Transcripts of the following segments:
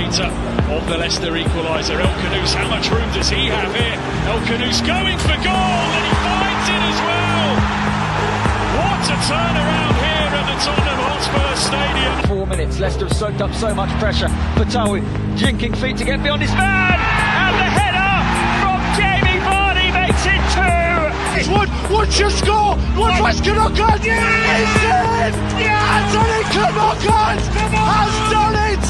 creator of the Leicester equaliser. El Khanous, how much room does he have here? El Khanous going for goal, and he finds it as well. What a turnaround here at the Tottenham Hotspur Stadium. 4 minutes, Leicester have soaked up so much pressure. Fatawi jinking feet to get beyond his man, and the header from Jamie Vardy makes it 2. Wood should score. Woodward's Knockout. Yes! Yes! Anthony Knockout has done it.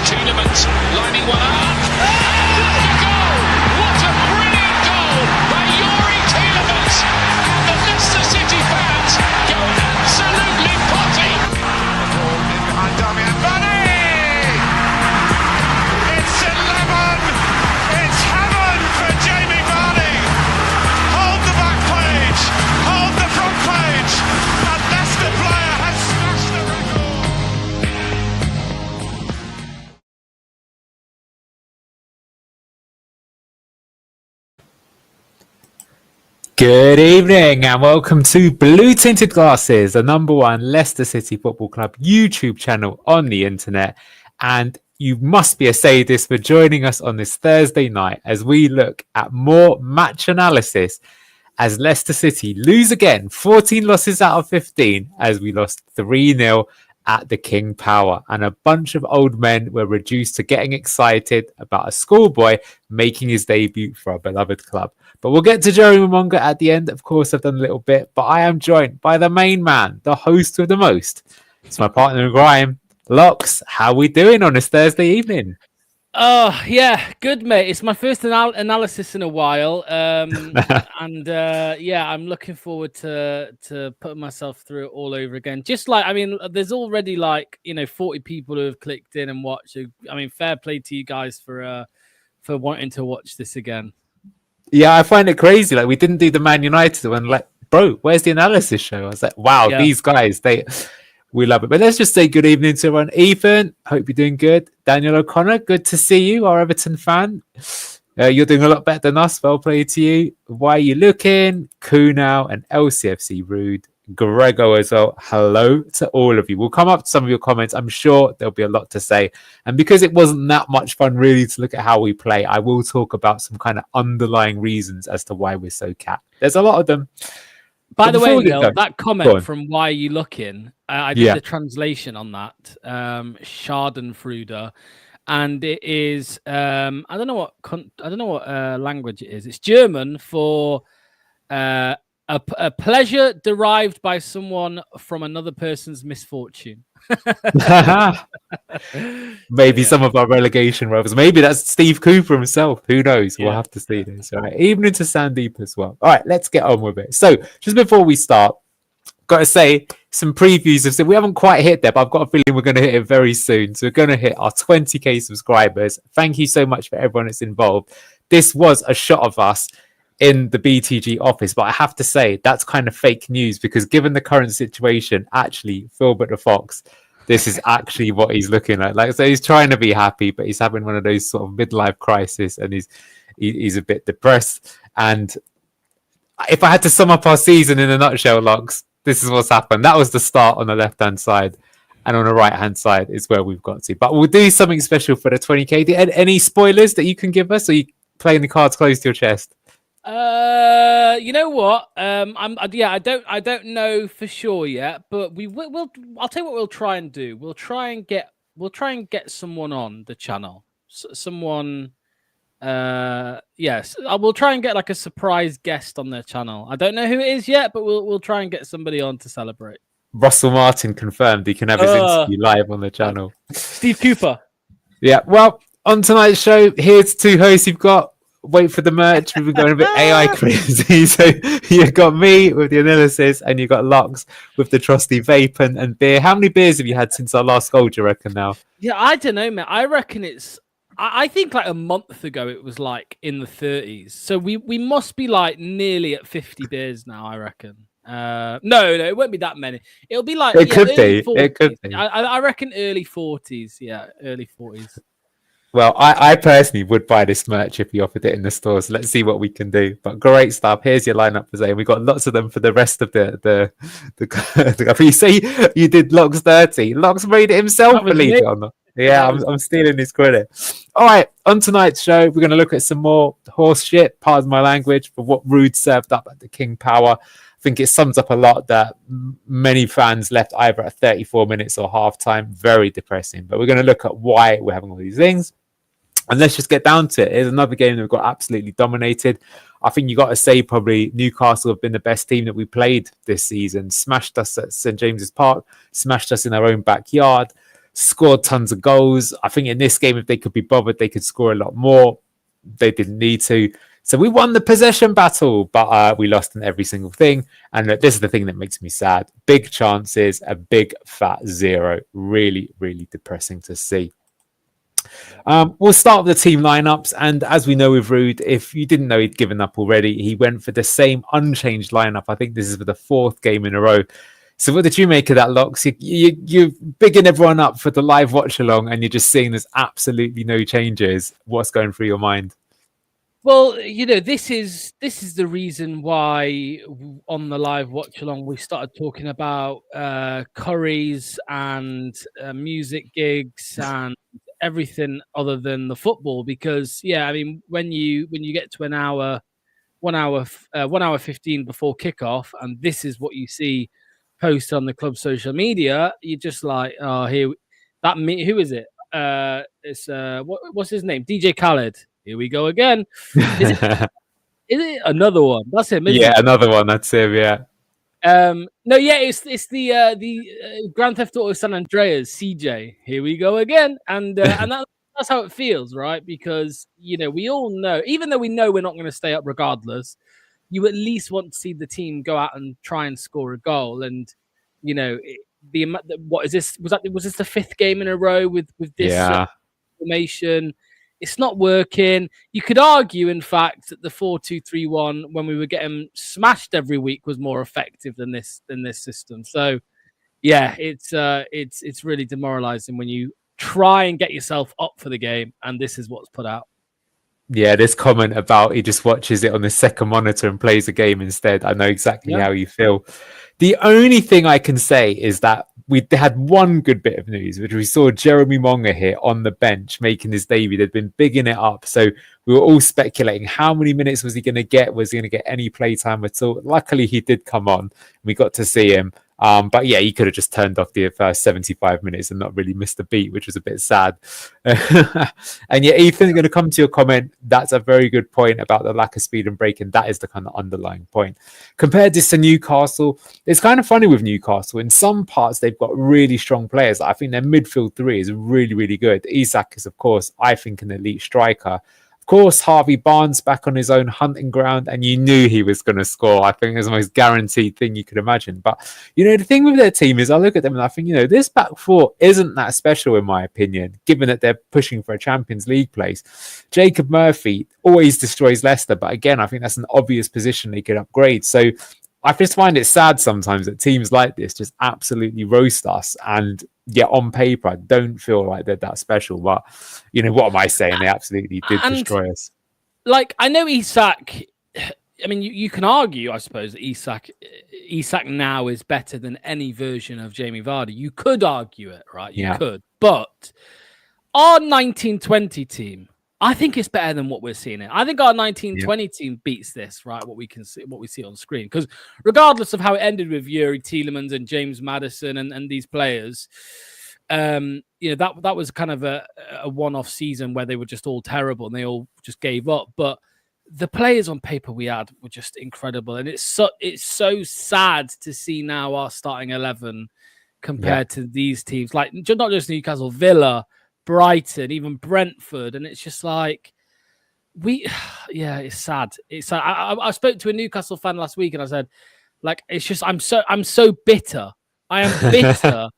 Tielemans lining one up. What a goal! What a brilliant goal by Youri Tielemans! And the Leicester City fans go absolutely potty. In behind Damian Vardy. It's 11. It's heaven for Jamie Vardy. Hold the back page. Hold the front page. A Leicester player has smashed the record. Good evening and welcome to Blue Tinted Glasses, the #1 Leicester City Football Club YouTube channel on the internet. And you must be a sadist for joining us on this Thursday night as we look at more match analysis as Leicester City lose again, 14 losses out of 15 as we lost 3-0 at the King Power. And a bunch of old men were reduced to getting excited about a schoolboy making his debut for our beloved club. But we'll get to Jeremy Monger at the end. Of course, I've done a little bit, but I am joined by the main man, the host with the most. It's my partner in crime, Locks. How are we doing on this Thursday evening? Oh, yeah, good, mate. It's my first analysis in a while. I'm looking forward to putting myself through it all over again. Just like, there's already 40 people who have clicked in and watched. Fair play to you guys for wanting to watch this again. Yeah, I find it crazy. We didn't do the Man United one. Bro, where's the analysis show? I was like, wow, These guys, we love it. But let's just say good evening to everyone. Ethan, hope you're doing good. Daniel O'Connor, good to see you, our Everton fan. You're doing a lot better than us. Well played to you. Why are you looking? Kunal and LCFC Rude. Grego as well. Hello to all of you. We'll come up to some of your comments. I'm sure there'll be a lot to say. And because it wasn't that much fun really to look at how we play, I will talk about some kind of underlying reasons as to why we're so cat. There's a lot of them. By the way, Neil, that comment from Why Are You Looking? I did the translation on that. Schadenfreude. And it is I don't know what language it is. It's German for a pleasure derived by someone from another person's misfortune. Maybe some of our relegation rivals. Maybe that's Steve Cooper himself. Who knows? We'll have to see this. All right. Evening to Sandeep as well. All right, let's get on with it. So just before we start, got to say some previews of we haven't quite hit there, but I've got a feeling we're going to hit it very soon. So we're going to hit our 20k subscribers. Thank you so much for everyone that's involved. This was a shot of us in the BTG office, but I have to say that's kind of fake news because given the current situation, actually Philbert the Fox, this is actually what he's looking at. So he's trying to be happy, but he's having one of those sort of midlife crisis and he's a bit depressed. And if I had to sum up our season in a nutshell, Locks, this is what's happened. That was the start on the left-hand side, and on the right-hand side is where we've got to. But we'll do something special for the 20k. Any spoilers that you can give us, or are you playing the cards close to your chest? You know what? I don't know for sure yet, but I'll tell you what we'll try and do. We'll try and get someone on the channel. Someone. Yes, we'll try and get a surprise guest on their channel. I don't know who it is yet, but we'll try and get somebody on to celebrate. Russell Martin confirmed he can have his interview live on the channel. Steve Cooper. Yeah. Well, on tonight's show, here's two hosts you've got. Wait for the merch. We've been going a bit AI crazy. So you got me with the analysis, and you got Locks with the trusty vape and beer. How many beers have you had since our last goal, do you reckon now? Yeah, I don't know, man. I reckon I think a month ago it was in the 30s. So we must be nearly at 50 beers now, I reckon. No, it won't be that many. It'll be it could be. 40s. It could be. I reckon early 40s. Yeah, early 40s. Well, I personally would buy this merch if you offered it in the stores. Let's see what we can do. But great stuff. Here's your lineup for today. We've got lots of them for the rest of the you say you did Locks 30. Locks made it himself, believe it or not. Yeah, I'm stealing his credit. All right, on tonight's show, we're going to look at some more horse shit, pardon my language, for what Rude served up at the King Power. I think it sums up a lot that many fans left either at 34 minutes or halftime. Very depressing. But we're going to look at why we're having all these things. And let's just get down to it. Here's another game that we've got absolutely dominated. I think you got to say probably Newcastle have been the best team that we played this season. Smashed us at St. James's Park, smashed us in our own backyard, scored tons of goals. I think in this game, if they could be bothered, they could score a lot more. They didn't need to. So we won the possession battle, but we lost in every single thing. And this is the thing that makes me sad. Big chances, a big fat 0. Really, really depressing to see. We'll start with the team lineups, and as we know with Rude, if you didn't know he'd given up already, he went for the same unchanged lineup. I think this is for the 4th game in a row. So what did you make of that, Lox? You're bigging everyone up for the live watch along, and you're just seeing there's absolutely no changes. What's going through your mind? Well, this is the reason why on the live watch along we started talking about curries and music gigs and everything other than the football, because when you get to 1 hour 15 before kickoff, and this is what you see posted on the club social media, you're just like, oh, who is it? It's what's his name? DJ Khaled. Here we go again. Is it another one? That's him. Yeah, another one. That's him. Yeah. No, yeah, it's the Grand Theft Auto San Andreas CJ. Here we go again, and that's how it feels, right? Because we all know, even though we know we're not going to stay up regardless, you at least want to see the team go out and try and score a goal. And what is this? Was this the 5th game in a row with this formation? It's not working. You could argue, in fact, that the 4-2-3-1, when we were getting smashed every week, was more effective than this system. So, yeah, it's really demoralizing when you try and get yourself up for the game, and this is what's put out. Yeah, this comment about he just watches it on the second monitor and plays the game instead. I know exactly how you feel. The only thing I can say is that we had one good bit of news, which we saw Jeremy Monga here on the bench making his debut. They'd been bigging it up. So we were all speculating how many minutes was he going to get? Was he going to get any playtime at all? Luckily, he did come on. We got to see him. But yeah, he could have just turned off the first 75 minutes and not really missed a beat, which was a bit sad. And yeah, Ethan, going to come to your comment. That's a very good point about the lack of speed and breaking. That is the kind of underlying point. Compared this to Newcastle, it's kind of funny with Newcastle. In some parts, they've got really strong players. I think their midfield 3 is really, really good. Isak is, of course, I think, an elite striker. Of course, Harvey Barnes back on his own hunting ground, and you knew he was going to score. I think it was the most guaranteed thing you could imagine. But, the thing with their team is I look at them and I think, this back 4 isn't that special, in my opinion, given that they're pushing for a Champions League place. Jacob Murphy always destroys Leicester, but again, I think that's an obvious position they could upgrade. So I just find it sad sometimes that teams like this just absolutely roast us. And yeah, on paper, I don't feel like they're that special. But, what am I saying? They absolutely did destroy us. Like, I know Isak, I mean, you can argue, I suppose, that Isak now is better than any version of Jamie Vardy. You could argue it, right? You could. But our 1920 team, I think it's better than what we're seeing. I think our 1920 team beats this, right? What we see on screen. Because regardless of how it ended with Yuri Tielemans and James Maddison and these players, that was kind of a one-off season where they were just all terrible and they all just gave up. But the players on paper we had were just incredible, and it's so sad to see now our starting 11 compared to these teams, like not just Newcastle, Villa, Brighton, even Brentford, and it's just like it's sad. It's sad. I spoke to a Newcastle fan last week, and I said, like, it's just I'm so bitter. I am bitter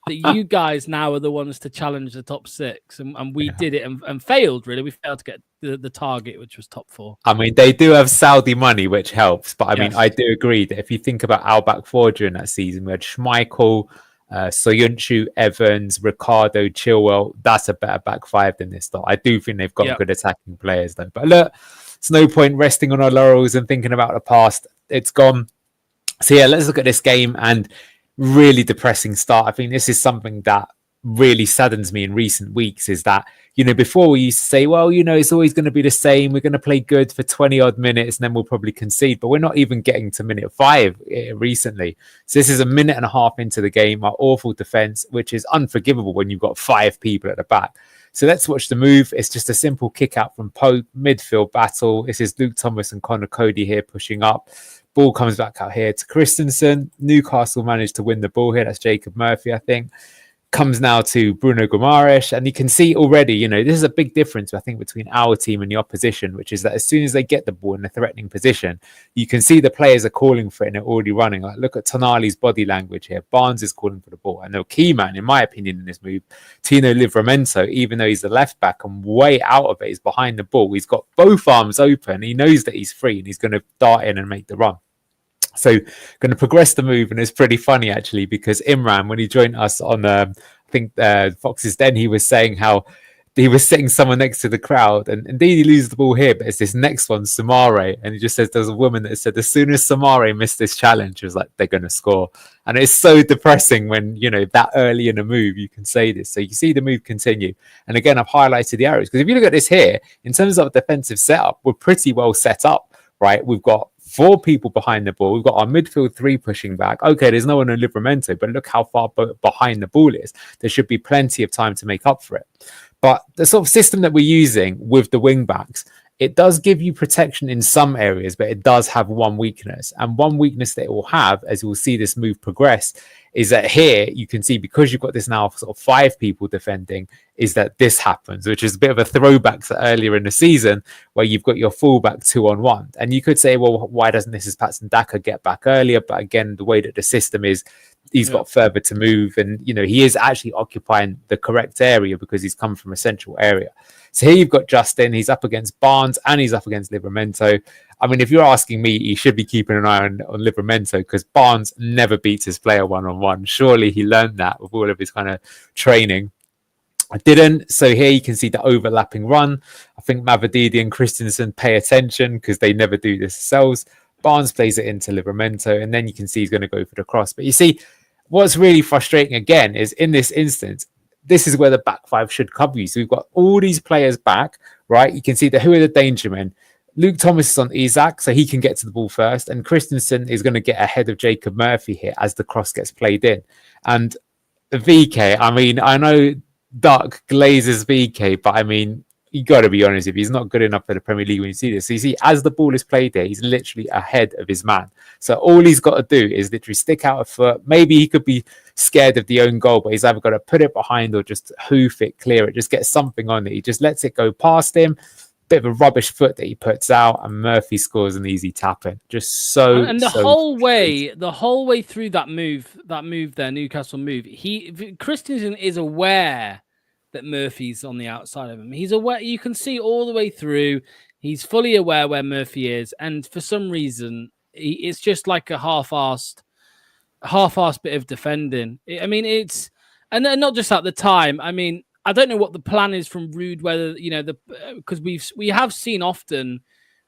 that you guys now are the ones to challenge the top 6, and we did it and failed. Really, we failed to get the target, which was top 4. I mean, they do have Saudi money, which helps, but I mean, I do agree that if you think about our back 4 during that season, we had Schmeichel, Soyuncu, Evans, Ricardo, Chilwell. That's a better back 5 than this though. I do think they've got good attacking players though. But look, it's no point resting on our laurels and thinking about the past. It's gone. So yeah, let's look at this game, and really depressing start. I think this is something that really saddens me in recent weeks is that, before we used to say, well, it's always going to be the same. We're going to play good for 20 odd minutes and then we'll probably concede. But we're not even getting to minute 5 recently. So this is a minute and a half into the game, our awful defense, which is unforgivable when you've got 5 people at the back. So let's watch the move. It's just a simple kick out from Pope, midfield battle. This is Luke Thomas and Connor Cody here pushing up. Ball comes back out here to Christensen. Newcastle managed to win the ball here. That's Jacob Murphy, I think. Comes now to Bruno Guimaraes, and you can see already, this is a big difference, I think, between our team and the opposition, which is that as soon as they get the ball in a threatening position, you can see the players are calling for it and they're already running. Like, look at Tonali's body language here. Barnes is calling for the ball. And the key man, in my opinion, in this move, Tino Livramento, even though he's the left back and way out of it, he's behind the ball. He's got both arms open. He knows that he's free and he's going to dart in and make the run. So going to progress the move, and it's pretty funny actually, because Imran, when he joined us on I think Fox's Den, he was saying how he was sitting someone next to the crowd, and indeed he loses the ball here, but it's this next one, Samare, and he just says there's a woman that said as soon as Samare missed this challenge, it was like they're going to score. And it's so depressing when that early in a move you can say this. So you see the move continue, and again I've highlighted the arrows because if you look at this here in terms of defensive setup, we're pretty well set up, right? We've got 4 people behind the ball. We've got our midfield 3 pushing back. Okay, there's no one in Livramento, but look how far behind the ball is. There should be plenty of time to make up for it. But the sort of system that we're using with the wing backs, it does give you protection in some areas, but it does have one weakness. And one weakness that it will have, as you'll see this move progress, is that here you can see, because you've got this now sort of 5 people defending, is that this happens, which is a bit of a throwback to earlier in the season where you've got your fullback 2-on-1. And you could say, well, why doesn't this Patson Daka get back earlier? But again, the way that the system is, he's got further to move, and he is actually occupying the correct area because he's come from a central area. So here you've got Justin, he's up against Barnes and he's up against Livramento. I mean, if you're asking me, he should be keeping an eye on Livramento because Barnes never beats his player 1-on-1. Surely he learned that with all of his kind of training. I didn't. So here you can see the overlapping run. I think Mavididi and Christensen pay attention because they never do this themselves. Barnes plays it into Livramento, and then you can see he's going to go for the cross. But you see, what's really frustrating again is in this instance, this is where the back 5 should cover you. So we've got all these players back, right? You can see who are the danger men. Luke Thomas is on Isaac, so he can get to the ball first. And Christensen is going to get ahead of Jacob Murphy here as the cross gets played in. And VK, I mean, I know Duck glazes VK, but I mean, you got to be honest, if he's not good enough for the Premier League when you see this. So you see, as the ball is played there, he's literally ahead of his man. So all he's got to do is literally stick out a foot. Maybe he could be scared of the own goal, but he's either got to put it behind or just hoof it, clear it, just get something on it. He just lets it go past him. Bit of a rubbish foot that he puts out, and Murphy scores an easy tap in. Just so, and the whole way through that move there, Newcastle move, Christensen is aware that Murphy's on the outside of him. He's aware. You can see all the way through. He's fully aware where Murphy is, and for some reason, it's just like a half-assed bit of defending. I mean, it's and not just at the time. I mean, I don't know what the plan is from Rude, whether because we have seen often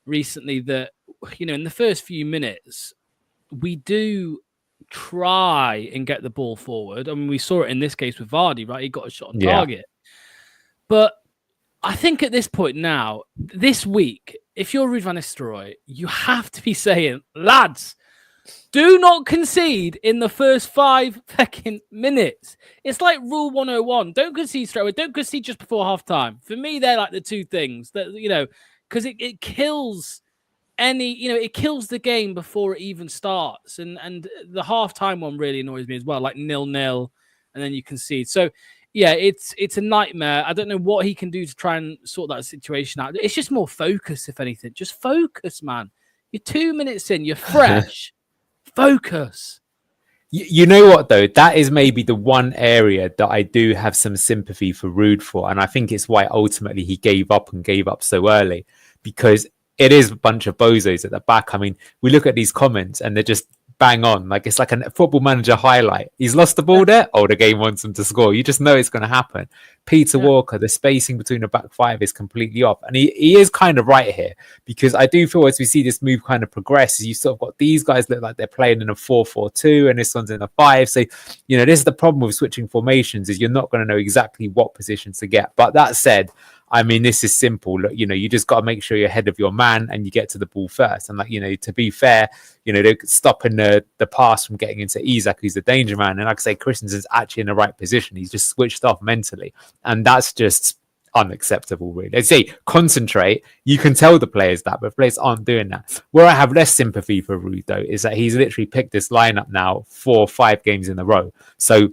recently that in the first few minutes we do try and get the ball forward. I mean, we saw it in this case with Vardy, right? He got a shot on target. But I think at this point now, this week, if you're Ruud van Nistelrooy, you have to be saying, lads, do not concede in the first 5 fucking minutes. It's like rule 101. Don't concede straight away. Don't concede just before half time. For me, they're like the 2 things that, because it kills it kills the game before it even starts. And the half time one really annoys me as well, like 0-0, and then you concede. So, yeah, it's a nightmare. I don't know what he can do to try and sort that situation out. It's just more focus, if anything. Just focus, man. You're 2 minutes in. You're fresh. Focus. You know what, though? That is maybe the one area that I do have some sympathy for Ruud for. And I think it's why ultimately he gave up so early. Because it is a bunch of bozos at the back. I mean, we look at these comments and they're just bang on. Like it's like a football manager highlight. He's lost the ball there. Oh, the game wants him to score. You just know it's going to happen. Peter Walker, the spacing between the back five is completely off. And he is kind of right here, because I do feel as we see this move kind of progress, you sort of got these guys look like they're playing in a 4-4-2 and this one's in a 5. So, you know, this is the problem with switching formations, is you're not going to know exactly what positions to get. But that said, I mean, this is simple. Look, you know, you just got to make sure you're ahead of your man and you get to the ball first. And like, you know, to be fair, you know, they're stopping the pass from getting into Isak, who's the danger man. And like I say, Christensen's actually in the right position. He's just switched off mentally. And that's just unacceptable, really. They say concentrate. You can tell the players that, but players aren't doing that. Where I have less sympathy for Ruud, though, is that he's literally picked this lineup now 4 or 5 games in a row. So,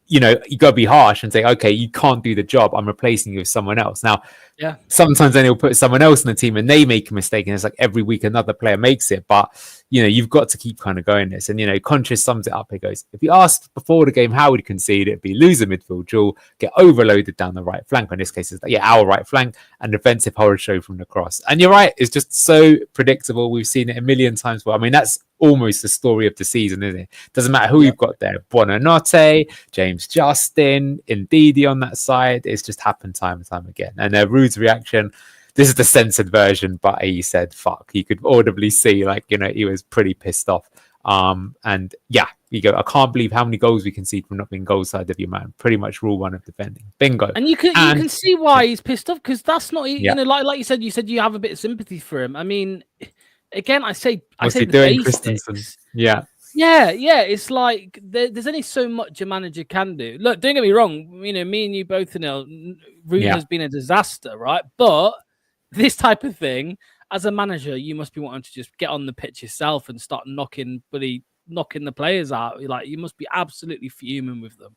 you know, you got to be harsh and say, okay, you can't do the job. I'm replacing you with someone else. Now, sometimes then he'll put someone else in the team and they make a mistake. And it's like every week another player makes it. But, you know, you've got to keep kind of going this. And, you know, Conscious sums it up. He goes, if you asked before the game how we'd concede, it'd be lose a midfield duel, get overloaded down the right flank. In this case, it's our right flank, and defensive horror show from the cross. And you're right. It's just so predictable. We've seen it a million times. Well, I mean, that's almost the story of the season, isn't it? Doesn't matter who you've got there. Buonanotte, James Justin, Ndidi on that side. It's just happened time and time again. And Ruud's reaction, this is the censored version, but he said, fuck. You could audibly see, like, you know, he was pretty pissed off. And yeah, you go, I can't believe how many goals we concede from not being goal side of your man. Pretty much rule one of defending. Bingo. And you can see why he's pissed off, because that's not, you know, like you said you have a bit of sympathy for him. I mean, again, I say the doing, basics. Christensen? Yeah. It's like there's only so much a manager can do. Look, don't get me wrong. You know, me and you both know Ruud has been a disaster, right? But this type of thing, as a manager, you must be wanting to just get on the pitch yourself and start knocking the players out. Like, you must be absolutely fuming with them.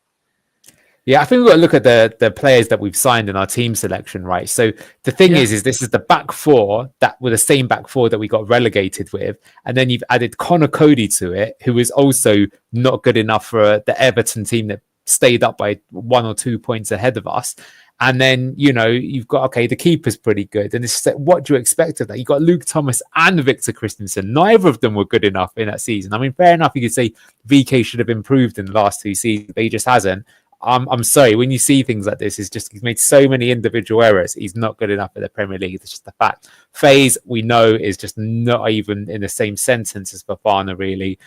Yeah, I think we've got to look at the players that we've signed in our team selection, right? So the thing is this is the back four that were the same back four that we got relegated with. And then you've added Connor Cody to it, who is also not good enough for the Everton team that stayed up by 1 or 2 points ahead of us. And then, you know, you've got, okay, the keeper's pretty good. And it's what do you expect of that? You've got Luke Thomas and Victor Christensen. Neither of them were good enough in that season. I mean, fair enough, you could say VK should have improved in the last 2 seasons, but he just hasn't. I'm sorry, when you see things like this, it's just he's made so many individual errors. He's not good enough for the Premier League. It's just the fact. FaZe, we know, is just not even in the same sentence as Fofana, really.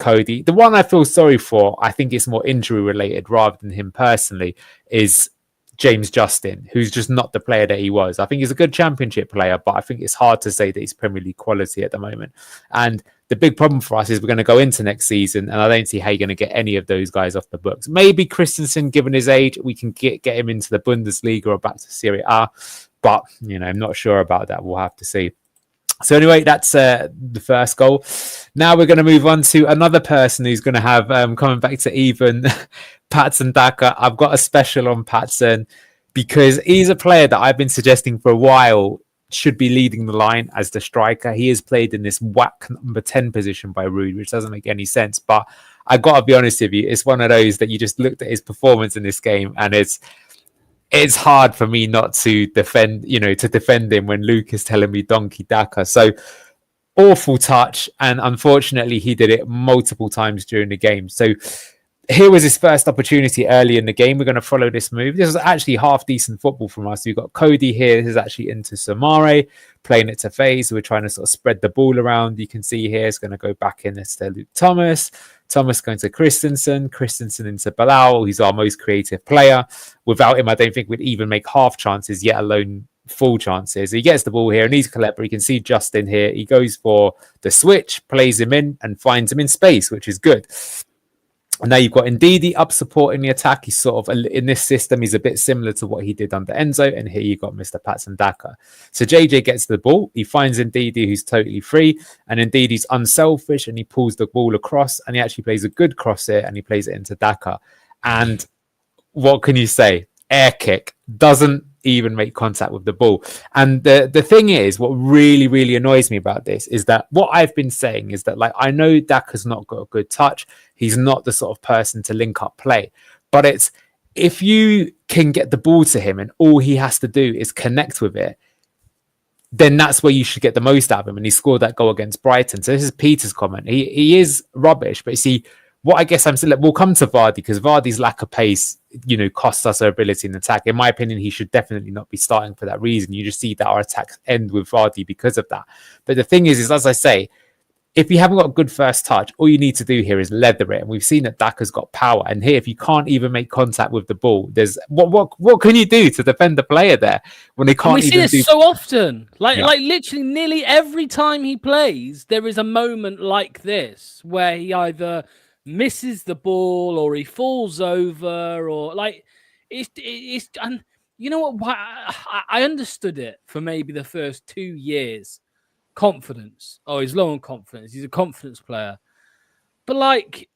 Cody, the one I feel sorry for, I think it's more injury related rather than him personally, is James Justin, who's just not the player that he was. I think he's a good championship player, but I think it's hard to say that he's Premier League quality at the moment. And the big problem for us is we're going to go into next season, and I don't see how you're going to get any of those guys off the books. Maybe Christensen, given his age, we can get him into the Bundesliga or back to Serie A, but, you know, I'm not sure about that. We'll have to see. So anyway, that's the first goal. Now we're going to move on to another person who's going to have, coming back to even, Patson Daka. I've got a special on Patson because he's a player that I've been suggesting for a while should be leading the line as the striker. He is played in this whack number 10 position by Ruud, which doesn't make any sense. But I got to be honest with you, it's one of those that you just looked at his performance in this game, and it's hard for me not to defend him when Luke is telling me Donkey Daka. So awful touch, and unfortunately he did it multiple times during the game. So here was his first opportunity early in the game. We're going to follow this move. This was actually half decent football from us. We've got Cody here. This is actually into Samare, playing it to FaZe. So we're trying to sort of spread the ball around. You can see here it's going to go back in to Luke Thomas. Thomas going to Christensen into Bilal. He's our most creative player. Without him, I don't think we'd even make half chances, yet alone full chances. He gets the ball here and he's clever. You can see Justin here. He goes for the switch, plays him in and finds him in space, which is good. And now you've got Ndidi up supporting the attack. He's sort of, in this system, he's a bit similar to what he did under Enzo. And here you've got Mr. Patson Daka. So JJ gets the ball. He finds Ndidi, who's totally free. And Ndidi's unselfish and he pulls the ball across. And he actually plays a good cross here and he plays it into Daka. And what can you say? Air kick. Doesn't even make contact with the ball. And the thing is, what really, really annoys me about this is that what I've been saying is that, like, I know Daka's not got a good touch. He's not the sort of person to link up play. But it's, if you can get the ball to him and all he has to do is connect with it, then that's where you should get the most out of him. And he scored that goal against Brighton. So this is Peter's comment. He is rubbish, but you see, what I guess I'm saying, we'll come to Vardy, because Vardy's lack of pace, costs us our ability in attack. In my opinion, he should definitely not be starting for that reason. You just see that our attacks end with Vardy because of that. But the thing is as I say, if you haven't got a good first touch, all you need to do here is leather it. And we've seen that Daka's got power. And here, if you can't even make contact with the ball, there's what can you do to defend the player there when they can't? And we see this so often. Like literally nearly every time he plays, there is a moment like this where he either misses the ball or he falls over, or like it's and you know what? I understood it for maybe the first 2 years. Confidence. Oh, he's low on confidence. He's a confidence player, but like,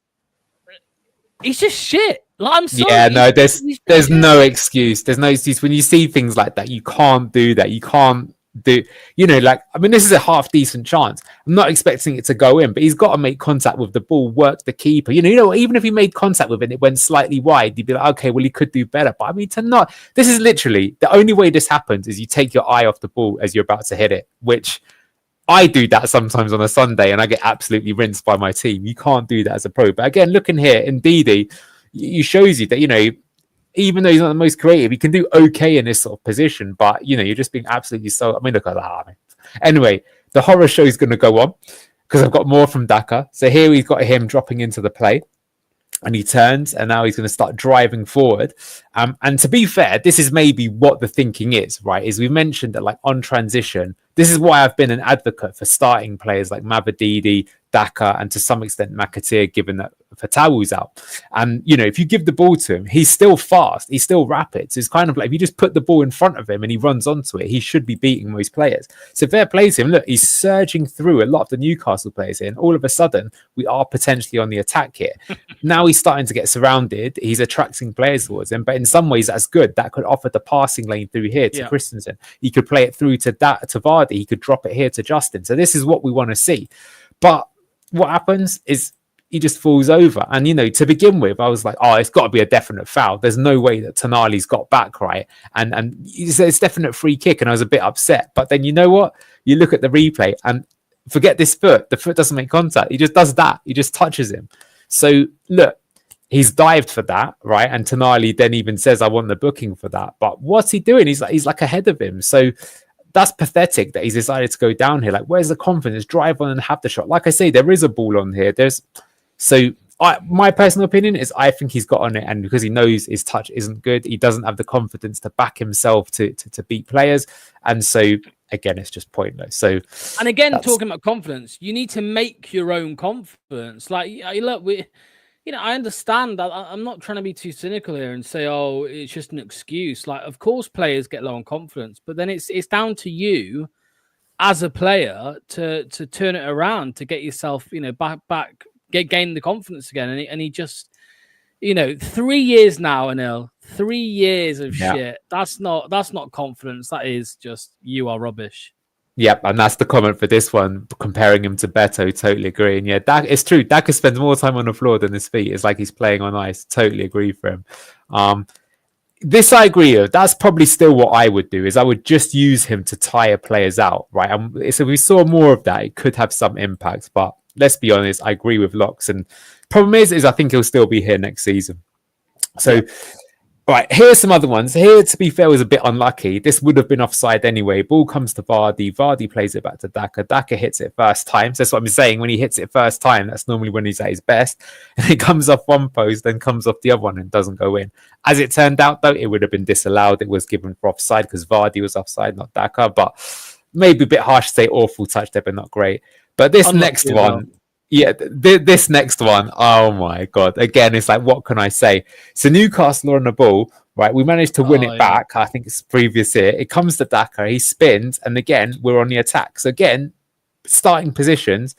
he's just shit. Like, I'm sorry. Yeah, no, there's no excuse. There's no excuse when you see things like that. You can't do that. You can't do. This is a half decent chance. I'm not expecting it to go in, but he's got to make contact with the ball, work the keeper. Even if he made contact with it and it went slightly wide, you'd be like, okay, well, he could do better. But I mean, this is literally the only way this happens is you take your eye off the ball as you're about to hit it, which I do that sometimes on a Sunday and I get absolutely rinsed by my team. You can't do that as a pro. But again, looking here, Ndidi, he shows you that, even though he's not the most creative, he can do okay in this sort of position. But, you're just being absolutely look at that. Anyway, the horror show is going to go on because I've got more from Daka. So here we've got him dropping into the play. And he turns, and now he's going to start driving forward. And to be fair, this is maybe what the thinking is, right? Is we mentioned that, like, on transition, this is why I've been an advocate for starting players like Mavadidi, Daka, and to some extent Makatir, given that Fatawu's out. And, if you give the ball to him, he's still fast, he's still rapid. So it's kind of like if you just put the ball in front of him and he runs onto it, he should be beating most players. So fair play to him. Look, he's surging through a lot of the Newcastle players here, and all of a sudden we are potentially on the attack here. Now he's starting to get surrounded, he's attracting players towards him, but in some ways that's good. That could offer the passing lane through here to Christensen. He could play it through to Vardy, he could drop it here to Justin. So this is what we want to see. But what happens is he just falls over. And, to begin with, I was like, oh, it's got to be a definite foul. There's no way that Tonali's got back, right? And it's definite free kick. And I was a bit upset. But then you know what? You look at the replay and forget this foot. The foot doesn't make contact. He just does that. He just touches him. So, look, he's dived for that, right? And Tonali then even says, I want the booking for that. But what's he doing? He's like ahead of him. So that's pathetic that he's decided to go down here. Like, where's the confidence? Drive on and have the shot. Like I say, there is a ball on here. My personal opinion is I think he's got on it, and because he knows his touch isn't good, he doesn't have the confidence to back himself to beat players. And so, again, it's just pointless. So, and again, talking about confidence, you need to make your own confidence. Like, look, I understand that. I'm not trying to be too cynical here and say, oh, it's just an excuse. Like, of course, players get low on confidence, but then it's down to you as a player to turn it around, to get yourself, back, gain the confidence again. And he just, 3 years now, Anil, 3 years of shit. That's not confidence. That is just, you are rubbish. Yep, and that's the comment for this one, comparing him to Beto. Totally agree. And yeah, it's true. Daka spends more time on the floor than his feet. It's like he's playing on ice. Totally agree for him. This I agree with. That's probably still what I would do, is I would just use him to tire players out, right? So we saw more of that. It could have some impact, but let's be honest, I agree with Locks. And problem is I think he'll still be here next season. So, right, here's some other ones. Here, to be fair, was a bit unlucky. This would have been offside anyway. Ball comes to Vardy. Vardy plays it back to Daka. Daka hits it first time. So that's what I'm saying. When he hits it first time, that's normally when he's at his best. And it comes off one post, then comes off the other one and doesn't go in. As it turned out, though, it would have been disallowed. It was given for offside because Vardy was offside, not Daka. But maybe a bit harsh to say awful touch there, but not great. But this next one... Yeah, this next one, oh my God. Again, it's like, what can I say? So Newcastle are on the ball, right? We managed to win it back. I think it's previous year. It comes to Daka, he spins, and again, we're on the attack. So again, starting positions,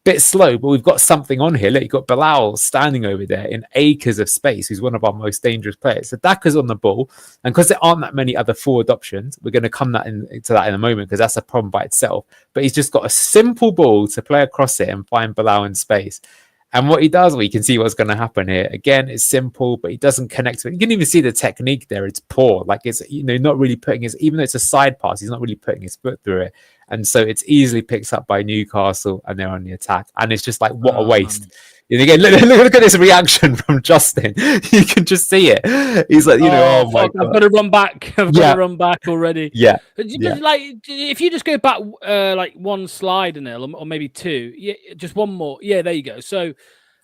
bit slow, but we've got something on here. Look, you've got Bilal standing over there in acres of space, who's one of our most dangerous players. So Daka's on the ball, and because there aren't that many other forward options, we're going to come to that in a moment, because that's a problem by itself. But he's just got a simple ball to play across it and find Bilal in space. And what he does, well, you can see what's going to happen here. Again, it's simple, but he doesn't connect to it. You can even see the technique there. It's poor. Like, it's, not really putting his, even though it's a side pass, he's not really putting his foot through it. And so it's easily picked up by Newcastle and they're on the attack. And it's just like, what a waste. And again, look at this reaction from Justin. You can just see it. He's like, oh my God. I've got to run back. I've got to run back already. Yeah. Like, if you just go back like one slide, Anil, or maybe two, just one more. Yeah, there you go. So,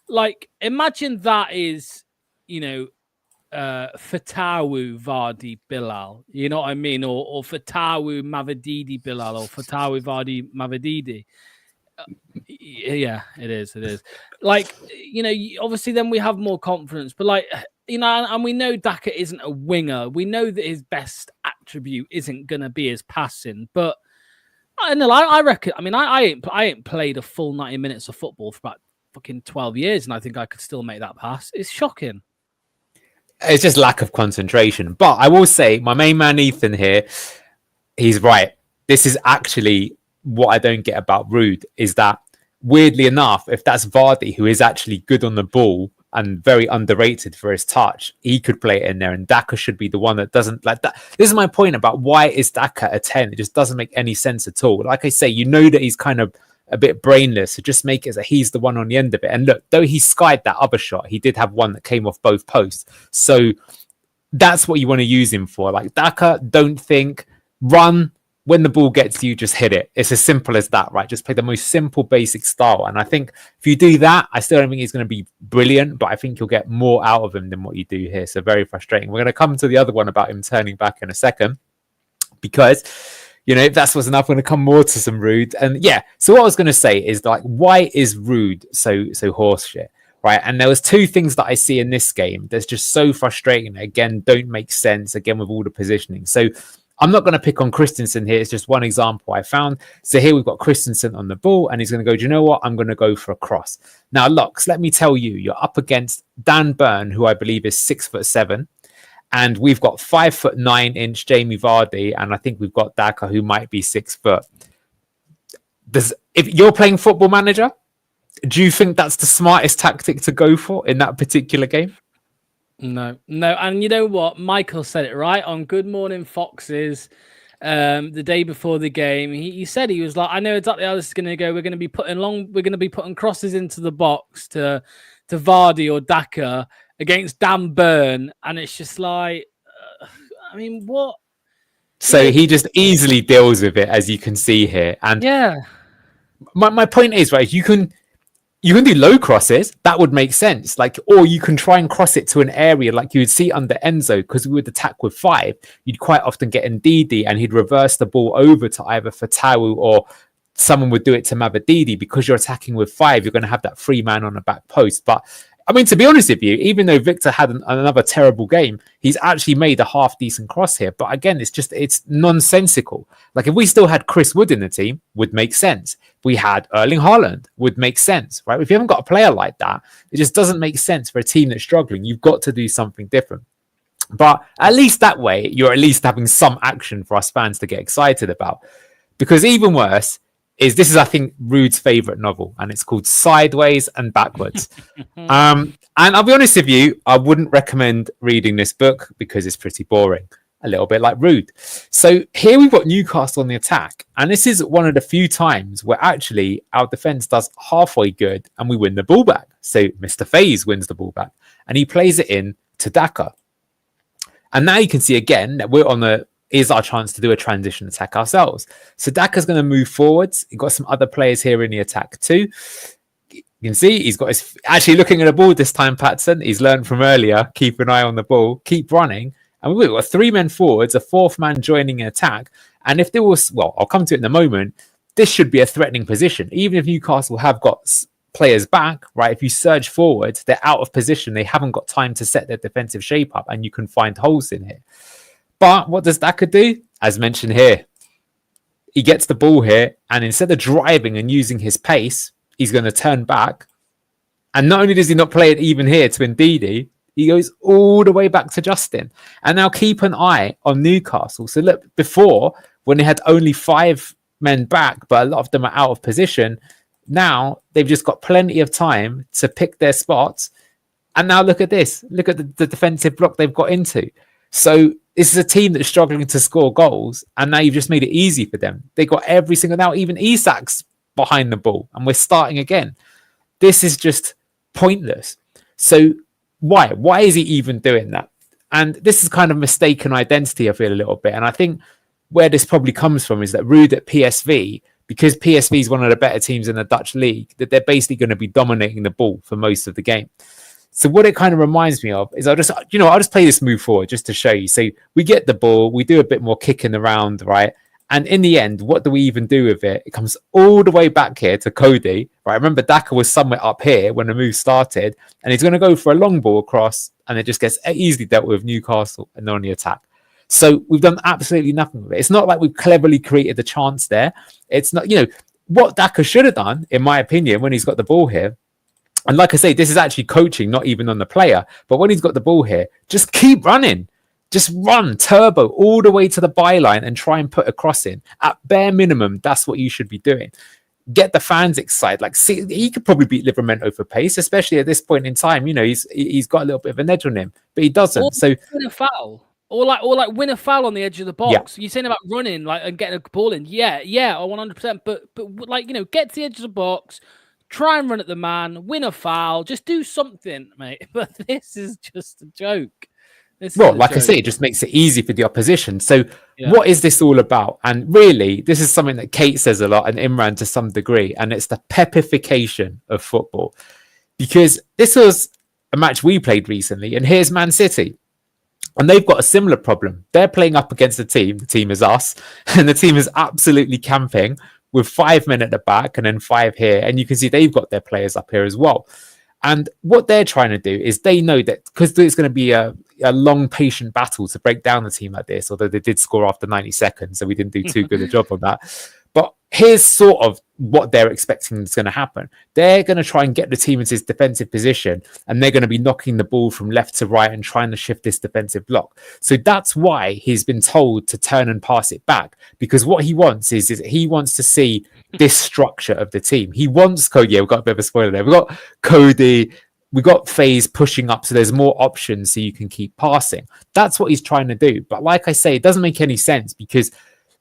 like, imagine that is, Fatawu Vardy Bilal. You know what I mean? Or Fatawu Mavididi Bilal, or Fatawu Vardy Mavididi. Yeah, it is. Like, obviously then we have more confidence, but like, and we know Daka isn't a winger. We know that his best attribute isn't going to be his passing, but I reckon, I ain't played a full 90 minutes of football for about fucking 12 years, and I think I could still make that pass. It's shocking. It's just lack of concentration. But I will say, my main man Ethan here, he's right. This is actually what I don't get about Ruud, is that weirdly enough, if that's Vardy, who is actually good on the ball and very underrated for his touch, he could play it in there, and Daka should be the one that doesn't like that. This is my point about why is Daka a 10. It just doesn't make any sense at all. Like I say, that he's kind of a bit brainless, so just make it that he's the one on the end of it. And look, though he skied that other shot, he did have one that came off both posts. So that's what you want to use him for. Like, Daka, don't think, run. When the ball gets to you, just hit it. It's as simple as that, right? Just play the most simple, basic style. And I think if you do that, I still don't think he's going to be brilliant, but I think you'll get more out of him than what you do here. So very frustrating. We're going to come to the other one about him turning back in a second, because, if that's what's enough, we're going to come more to some Ruud. And yeah, so what I was going to say is, like, why is Ruud so horseshit? Right. And there was two things that I see in this game that's just so frustrating. Again, don't make sense, again, with all the positioning. So I'm not going to pick on Christensen here. It's just one example I found. So here we've got Christensen on the ball, and he's going to go, do you know what? I'm going to go for a cross. Now, Lux, let me tell you, you're up against Dan Burn, who I believe is 6'7", and we've got 5'9" Jamie Vardy, and I think we've got Daka, who might be 6 foot. If you're playing Football Manager, do you think that's the smartest tactic to go for in that particular game? No. And you know what? Michael said it right on Good Morning Foxes the day before the game. He said, he was like, I know exactly how this is going to go. We're going to be putting crosses into the box to Vardy or Daka against Dan Burn. And it's just like, what? So he just easily deals with it, as you can see here. And yeah, my point is, right, you can do low crosses. That would make sense. Like, or you can try and cross it to an area like you would see under Enzo, because we would attack with 5. You'd quite often get Ndidi and he'd reverse the ball over to either Fatawu, or someone would do it to Mavididi. Because you're attacking with 5, you're going to have that free man on the back post. But to be honest with you, even though Victor had another terrible game, he's actually made a half decent cross here. But again, it's nonsensical. Like, if we still had Chris Wood in the team, would make sense. If we had Erling Haaland, would make sense, right? If you haven't got a player like that, it just doesn't make sense for a team that's struggling. You've got to do something different. But at least that way, you're at least having some action for us fans to get excited about. Because even worse, this is, I think, Ruud's favourite novel, and it's called Sideways and Backwards. And I'll be honest with you, I wouldn't recommend reading this book because it's pretty boring, a little bit like Ruud. So here we've got Newcastle on the attack, and this is one of the few times where actually our defence does halfway good and we win the ball back. So Mr. FaZe wins the ball back, and he plays it in to Daka. And now you can see again that is our chance to do a transition attack ourselves. So Daka's going to move forwards. You've got some other players here in the attack too. You can see he's got actually looking at the ball this time, Patson. He's learned from earlier. Keep an eye on the ball. Keep running. And we've got 3 men forwards, a 4th man joining an attack. And if there was, I'll come to it in a moment, this should be a threatening position. Even if Newcastle have got players back, right? If you surge forward, they're out of position. They haven't got time to set their defensive shape up, and you can find holes in here. But what does Daka do? As mentioned here, he gets the ball here, and instead of driving and using his pace, he's going to turn back. And not only does he not play it even here to Ndidi, he goes all the way back to Justin. And now keep an eye on Newcastle. So look, before, when they had only 5 men back, but a lot of them are out of position, Now they've just got plenty of time to pick their spots. And now look at this. Look at the defensive block they've got into. So this is a team that's struggling to score goals. And now you've just made it easy for them. They got every single, now even Isak's behind the ball. And we're starting again. This is just pointless. So why? Why is he even doing that? And this is kind of mistaken identity, I feel a little bit. And I think where this probably comes from is that Ruud at PSV, because PSV is one of the better teams in the Dutch league, that they're basically going to be dominating the ball for most of the game. So what it kind of reminds me of is I'll just play this move forward just to show you. So we get the ball, we do a bit more kicking around, right? And in the end, what do we even do with it? It comes all the way back here to Cody, right? Remember, Daka was somewhere up here when the move started, and he's going to go for a long ball across, and it just gets easily dealt with Newcastle and on the attack. So we've done absolutely nothing with it. It's not like we've cleverly created the chance there. It's not, what Daka should have done, in my opinion, when he's got the ball here. And like I say, this is actually coaching, not even on the player. But when he's got the ball here, just keep running. Just run turbo all the way to the byline and try and put a cross in. At bare minimum, that's what you should be doing. Get the fans excited. Like, see, he could probably beat Livramento for pace, especially at this point in time. He's got a little bit of an edge on him, but he doesn't. Or so win a foul. Or win a foul on the edge of the box. Yeah. You're saying about running and getting a ball in. Yeah, 100%. But get to the edge of the box, try and run at the man, win a foul, just do something, mate. But this is just a joke. I say, it just makes it easy for the opposition. So what is this all about? And really, this is something that Kate says a lot and Imran to some degree, and it's the pepification of football. Because this was a match we played recently, and here's Man City. And they've got a similar problem. They're playing up against the team is us, and the team is absolutely camping with 5 men at the back and then 5 here. And you can see they've got their players up here as well. And what they're trying to do is they know that because it's going to be a long, patient battle to break down the team like this, although they did score after 90 seconds, so we didn't do too good a job on that. But here's sort of what they're expecting is going to happen. They're going to try and get the team into this defensive position, and they're going to be knocking the ball from left to right and trying to shift this defensive block. So that's why he's been told to turn and pass it back, because what he wants is he wants to see this structure of the team. He wants Cody. Yeah, we've got a bit of a spoiler there. We've got Cody. We've got FaZe pushing up, so there's more options so you can keep passing. That's what he's trying to do. But like I say, it doesn't make any sense because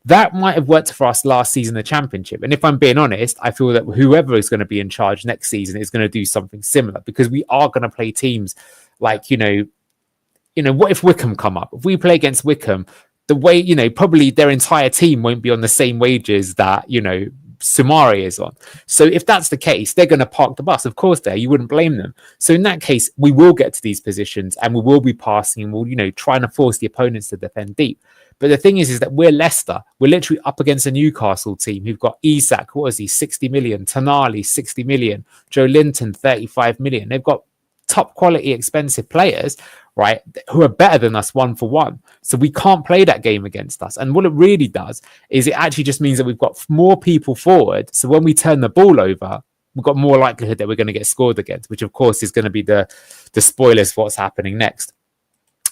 that might have worked for us last season, the championship. And if I'm being honest, I feel that whoever is going to be in charge next season is going to do something similar, because we are going to play teams like, what if Wickham come up? If we play against Wickham, the way, probably their entire team won't be on the same wages that, Sumari is on. So if that's the case, they're going to park the bus. Of course you wouldn't blame them. So in that case, we will get to these positions and we will be passing and we'll, trying to force the opponents to defend deep. But the thing is that we're Leicester. We're literally up against a Newcastle team who've got Isak, 60 million, Tonali, 60 million, Joe Linton, 35 million. They've got top quality, expensive players, right, who are better than us 1-for-1. So we can't play that game against us. And what it really does is it actually just means that we've got more people forward. So when we turn the ball over, we've got more likelihood that we're going to get scored against, which of course is going to be the spoilers for what's happening next.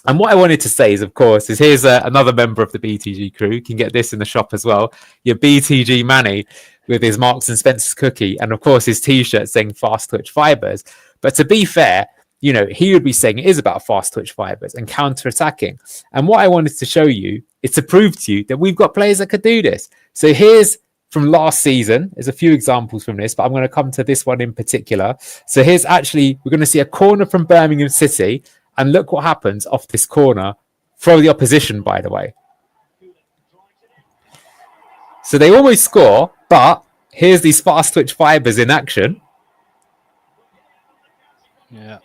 And what I wanted to say is, of course, here's another member of the BTG crew. You can get this in the shop as well. Your BTG Manny with his Marks and Spencer's cookie. And of course, his T-shirt saying Fast Twitch Fibers. But to be fair, he would be saying it is about fast twitch fibers and counter-attacking. And what I wanted to show you is to prove to you that we've got players that could do this. So here's from last season. There's a few examples from this, but I'm going to come to this one in particular. So here's we're going to see a corner from Birmingham City. And look what happens off this corner from the opposition, by the way. So they always score, but here's these fast twitch fibers in action. Yeah.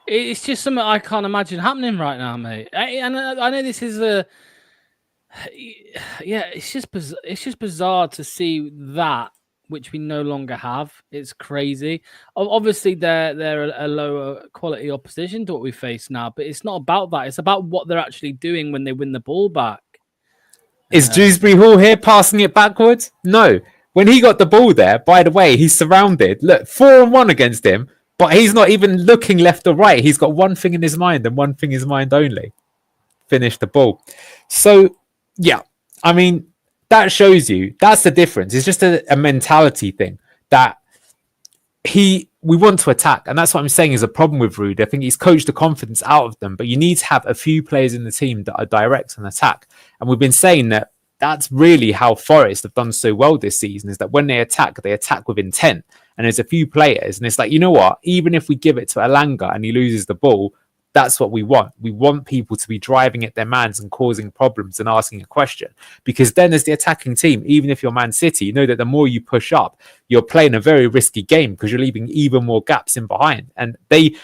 It's just something I can't imagine happening right now, mate. And I know this is it's just bizarre to see that, which we no longer have. It's crazy. Obviously, they're a lower quality opposition to what we face now, but it's not about that. It's about what they're actually doing when they win the ball back. Is Dewsbury Hall here passing it backwards? No. When he got the ball there, by the way, he's surrounded. Look, 4-on-1 against him, but he's not even looking left or right. He's got one thing in his mind and one thing in his mind only. Finish the ball. So, yeah. I mean, that shows you that's the difference. It's just a mentality thing that we want to attack, and that's what I'm saying is a problem with Rude. I think he's coached the confidence out of them, but you need to have a few players in the team that are direct and attack. And we've been saying that that's really how Forest have done so well this season, is that when they attack with intent. And there's a few players, and it's like, you know what? Even if we give it to Elanga and he loses the ball, that's what we want. We want people to be driving at their mans and causing problems and asking a question. Because then as the attacking team, even if you're Man City, you know that the more you push up, you're playing a very risky game because you're leaving even more gaps in behind. And they,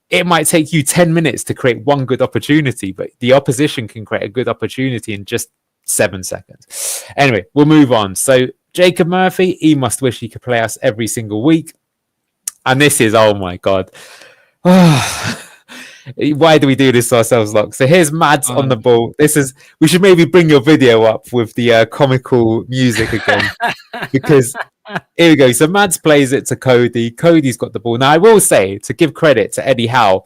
it might take you 10 minutes to create one good opportunity, but the opposition can create a good opportunity in just 7 seconds. Anyway, we'll move on. So Jacob Murphy, he must wish he could play us every single week. And this is, oh my God. Why do we do this to ourselves, Locke? So here's Mads on the ball. We should maybe bring your video up with the comical music again, because here we go. So Mads plays it to Cody. Cody's got the ball. Now, I will say, to give credit to Eddie Howe,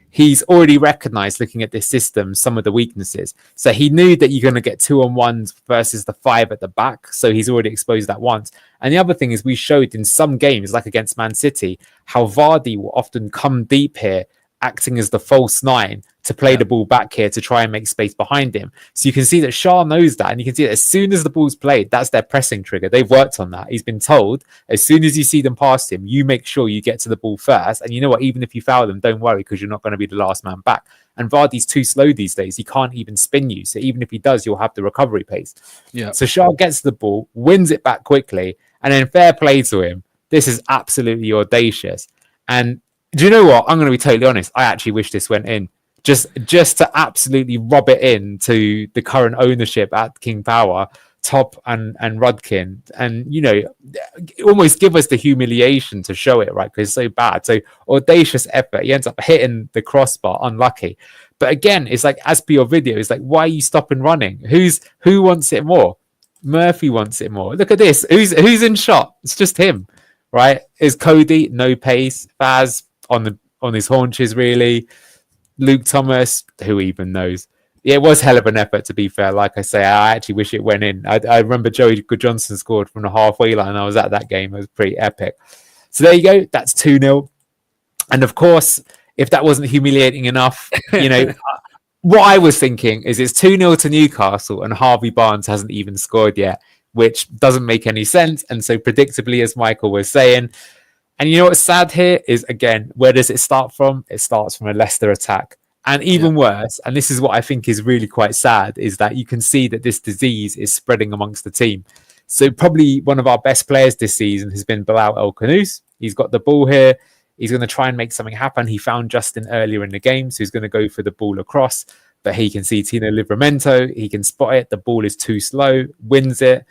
he's already recognized, looking at this system, some of the weaknesses. So he knew that you're going to get 2-on-1s versus the 5 at the back. So he's already exposed that once. And the other thing is, we showed in some games, like against Man City, how Vardy will often come deep here, acting as the false 9 to play the ball back here to try and make space behind him. So you can see that Shah knows that, and you can see that as soon as the ball's played, that's their pressing trigger. They've worked on that. He's been told, as soon as you see them past him, you make sure you get to the ball first. And you know what? Even if you foul them, don't worry, because you're not going to be the last man back. And Vardy's too slow these days. He can't even spin you. So even if he does, you'll have the recovery pace. Yeah. So Shah gets the ball, wins it back quickly, and then fair play to him. This is absolutely audacious. And do you know what? I'm going to be totally honest. I actually wish this went in. Just to absolutely rob it in to the current ownership at King Power, Top and Rudkin. And, almost give us the humiliation to show it, right? Because it's so bad. So audacious effort. He ends up hitting the crossbar. Unlucky. But again, it's like, as per your video, it's like, why are you stopping running? Who wants it more? Murphy wants it more. Look at this. Who's in shot? It's just him, right? Is Cody, no pace. Faz on his haunches, really. Luke Thomas, who even knows? Yeah, it was hell of an effort, to be fair. Like I say, I actually wish it went in. I remember Joey Johnson scored from the halfway line. I was at that game. It was pretty epic. So there you go. That's 2-0. And of course, if that wasn't humiliating enough, what I was thinking is it's 2-0 to Newcastle and Harvey Barnes hasn't even scored yet, which doesn't make any sense. And so predictably, as Michael was saying, and you know what's sad here is, again, where does it start from? It starts from a Leicester attack. And even worse, and this is what I think is really quite sad, is that you can see that this disease is spreading amongst the team. So probably one of our best players this season has been Bilal El-Khanous. He's got the ball here. He's going to try and make something happen. He found Justin earlier in the game, so he's going to go for the ball across. But he can see Tino Livramento. He can spot it. The ball is too slow, wins it.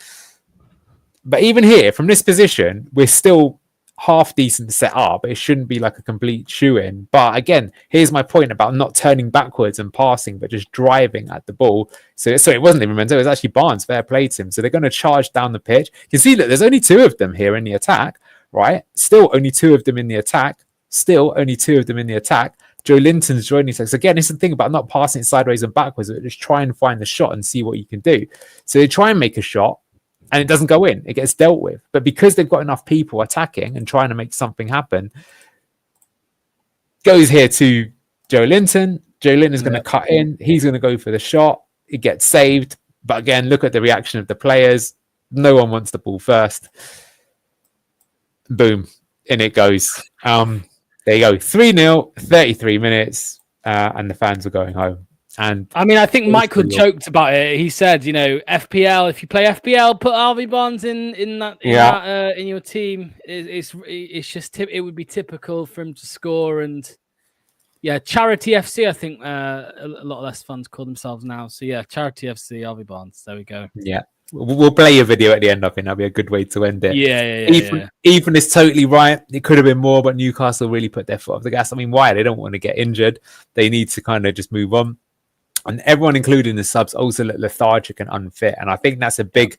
But even here, from this position, we're still half decent set up, but it shouldn't be like a complete shoe-in. But again, here's my point about not turning backwards and passing, but just driving at the ball. So it wasn't Livramento, it was actually Barnes. Fair play to him. So they're going to charge down the pitch. You can see that there's only 2 of them here in the attack, right? Still only 2 of them in the attack. Joe Linton's joining. So again, it's the thing about not passing it sideways and backwards, but just try and find the shot and see what you can do. So they try and make a shot, and it doesn't go in. It gets dealt with. But because they've got enough people attacking and trying to make something happen, goes here to Joe Linton. Joe Linton is going to cut in. He's going to go for the shot. It gets saved. But again, look at the reaction of the players. No one wants the ball first. Boom. In it goes. There you go. 3-0, 33 minutes, and the fans are going home. And I mean, I think Michael joked about it. He said, FPL, if you play FPL, put Harvey Barnes in your team. It's just it would be typical for him to score. And Charity FC, I think a lot less fans call themselves now. So Charity FC, Harvey Barnes. There we go. Yeah. We'll play a video at the end. I think that'll be a good way to end it. Ethan is totally right. It could have been more, but Newcastle really put their foot off the gas. I mean, why? They don't want to get injured. They need to kind of just move on. And everyone, including the subs, also look lethargic and unfit. And I think that's a big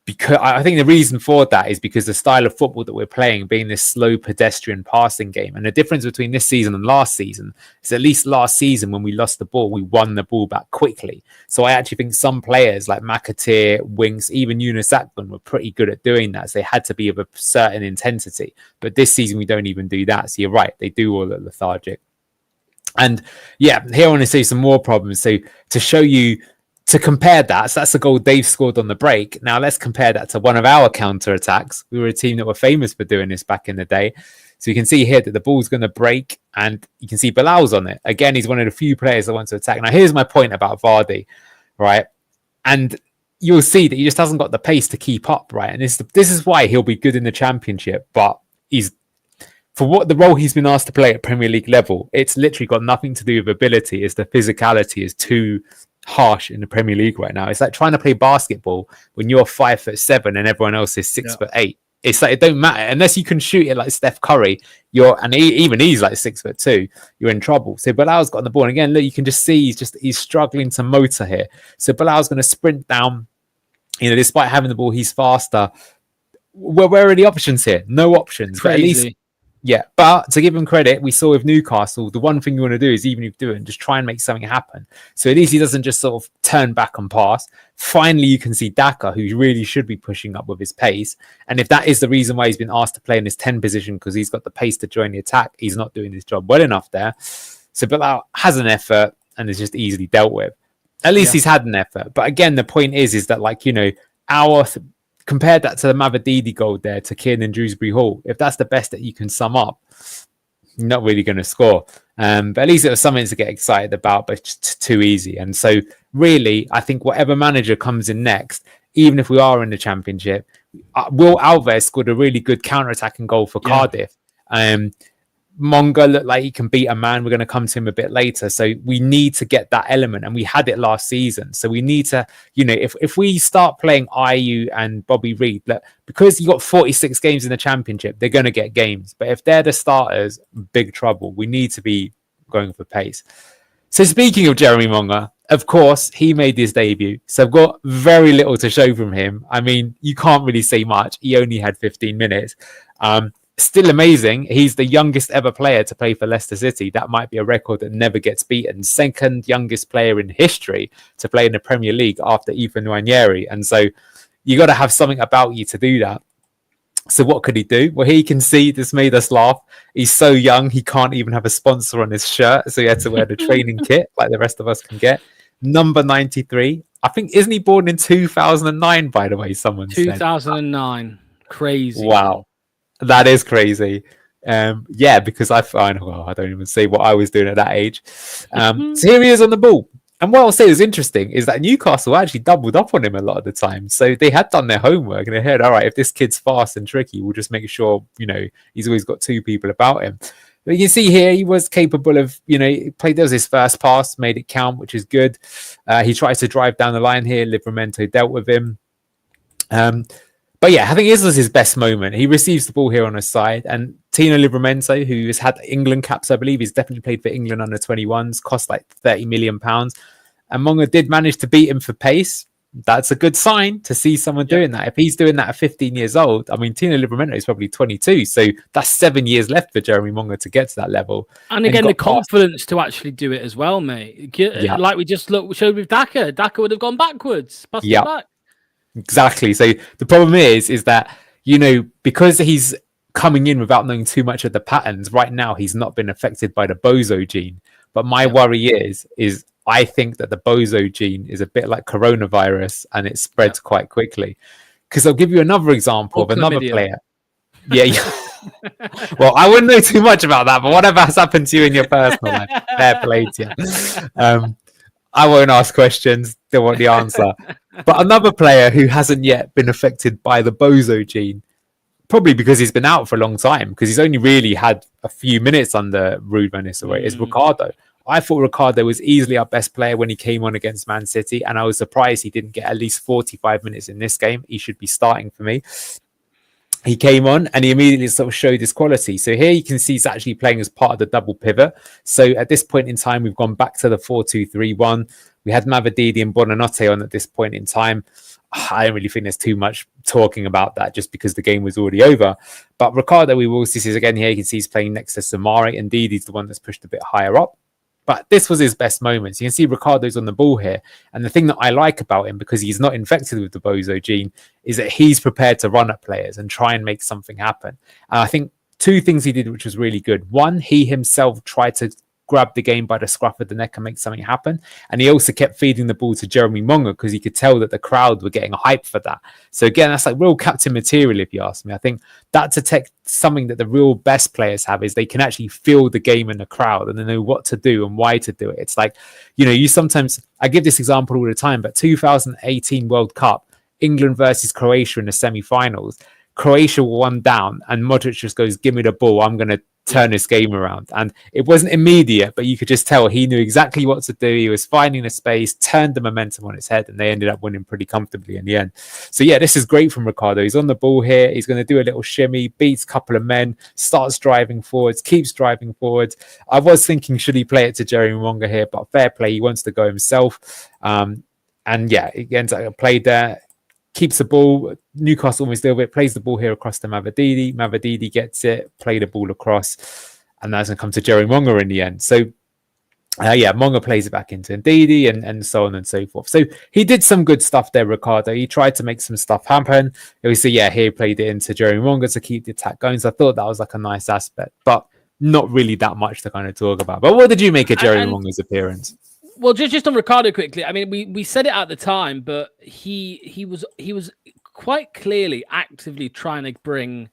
because I think the reason for that is because the style of football that we're playing being this slow pedestrian passing game. And the difference between this season and last season is at least last season when we lost the ball, we won the ball back quickly. So I actually think some players like McAteer, Winks, even Yunus Akpan were pretty good at doing that. So they had to be of a certain intensity. But this season, we don't even do that. So you're right. They do all look lethargic. And yeah, here I want to see some more problems. So to show you, to compare that, so that's the goal Dave scored on the break. Now let's compare that to one of our counter-attacks. We were a team that were famous for doing this back in the day. So you can see here that the ball's going to break and you can see Bilal's on it. Again, he's one of the few players that want to attack. Now here's my point about Vardy, right? And you'll see that he just hasn't got the pace to keep up, right? And this is why he'll be good in the Championship, but he's, for what the role he's been asked to play at Premier League level, it's literally got nothing to do with ability. It's the physicality is too harsh in the Premier League right now. It's like trying to play basketball when you're 5'7" and everyone else is 6'8". It's like it don't matter unless you can shoot it like Steph Curry. Even he's like 6'2". You're in trouble. So Bilal's got on the ball, and again, look, you can just see he's struggling to motor here. So Bilal's going to sprint down. You know, despite having the ball, he's faster. Where are the options here? No options. But at least. Yeah, but to give him credit, we saw with Newcastle, the one thing you want to do is even if you do it, just try and make something happen. So at least he doesn't just sort of turn back and pass. Finally, you can see Daka, who really should be pushing up with his pace. And if that is the reason why he's been asked to play in his 10 position, because he's got the pace to join the attack, he's not doing his job well enough there. So Bilal has an effort and is just easily dealt with. At least he's had an effort. But again, the point is that, like, you know, compared that to the Mavadidi goal there to Kiernan Dewsbury Hall, if that's the best that you can sum up, you're not really going to score. But at least it was something to get excited about, but it's just too easy. And so really, I think whatever manager comes in next, even if we are in the Championship, Will Alves scored a really good counter-attacking goal for Cardiff. Monga looked like he can beat a man. We're going to come to him a bit later. So we need to get that element, and we had it last season. So we need to, you know, if we start playing Ayew and Bobby Reed, because you got 46 games in the Championship, they're going to get games. But if they're the starters, big trouble. We need to be going for pace. So speaking of Jeremy Monga, of course, he made his debut. So I've got very little to show from him. I mean, you can't really say much. He only had 15 minutes. Still amazing. He's the youngest ever player to play for Leicester City. That might be a record that never gets beaten. Second youngest player in history to play in the Premier League after Ethan Nwaneri. And so you got to have something about you to do that. So what could he do? Well, here you can see this made us laugh. He's so young, he can't even have a sponsor on his shirt. So he had to wear the training kit like the rest of us can get. Number 93. I think, isn't he born in 2009, by the way? Someone 2009. Said. Crazy. Wow. That is crazy. Because I don't even say what I was doing at that age. So here he is on the ball. And what I'll say is interesting is that Newcastle actually doubled up on him a lot of the time. So they had done their homework and they heard, all right, if this kid's fast and tricky, we'll just make sure, you know, he's always got two people about him. But you can see here, he was capable of, you know, there was his first pass, made it count, which is good. He tries to drive down the line here. Livramento dealt with him. But yeah, I think this was his best moment. He receives the ball here on his side, and Tino Livramento, who has had England caps, I believe, he's definitely played for England under 21s, cost like £30 million. And Monga did manage to beat him for pace. That's a good sign to see someone doing that. If he's doing that at 15 years old, I mean, Tino Livramento is probably 22. So that's 7 years left for Jeremy Monga to get to that level. And again, the confidence to actually do it as well, mate. Like we just showed with Daka. Daka would have gone backwards. Passed it back. Exactly. So the problem is that, you know, because he's coming in without knowing too much of the patterns, right now he's not been affected by the Bozo gene. But my worry is I think that the Bozo gene is a bit like coronavirus and it spreads quite quickly. Because I'll give you another example of another player. Well, I wouldn't know too much about that, but whatever has happened to you in your personal life, fair play to you. I won't ask questions, don't want the answer. But another player who hasn't yet been affected by the Bozo gene, probably because he's been out for a long time, because he's only really had a few minutes under Ruud van Nistelrooy, is Ricardo. I thought Ricardo was easily our best player when he came on against Man City, and I was surprised he didn't get at least 45 minutes in this game. He should be starting for me. He came on and he immediately sort of showed his quality. So here you can see he's actually playing as part of the double pivot. So at this point in time, we've gone back to the 4-2-3-1. We had Mavadidi and Bonanotte on at this point in time. I don't really think there's too much talking about that just because the game was already over. But Ricardo, we will see again here. You can see he's playing next to Samari. Indeed, he's the one that's pushed a bit higher up. But this was his best moments. You can see Ricardo's on the ball here. And the thing that I like about him, because he's not infected with the bozo gene, is that he's prepared to run at players and try and make something happen. And I think 2 things he did, which was really good. One, he himself tried to grab the game by the scruff of the neck and make something happen. And he also kept feeding the ball to Jeremy Monga because he could tell that the crowd were getting hype for that. So again, that's like real captain material, if you ask me. I think that's something that the real best players have, is they can actually feel the game in the crowd and they know what to do and why to do it. It's like, you sometimes, I give this example all the time, but 2018 World Cup, England versus Croatia in the semi-finals, Croatia were 1 down and Modric just goes, give me the ball, I'm going to turn this game around. And it wasn't immediate, but you could just tell he knew exactly what to do. He was finding a space, turned the momentum on its head, and they ended up winning pretty comfortably in the end. So yeah, this is great from Ricardo. He's on the ball here. He's going to do a little shimmy, beats a couple of men, starts driving forwards, keeps driving forwards. I was thinking, should he play it to Jeremy Monga here? But fair play, he wants to go himself. And yeah, he ends up played there. Keeps the ball. Newcastle almost a little bit, plays the ball here across to Mavididi. Mavididi gets it, play the ball across, and that's going to come to Jerry Monga in the end. So, Monga plays it back into Ndidi and so on and so forth. So he did some good stuff there, Ricardo. He tried to make some stuff happen. Obviously, he played it into Jerry Monga to keep the attack going. So I thought that was like a nice aspect, but not really that much to kind of talk about. But what did you make of Jerry Monga's appearance? Well, just on Ricardo quickly. I mean, we said it at the time, but he was quite clearly actively trying to bring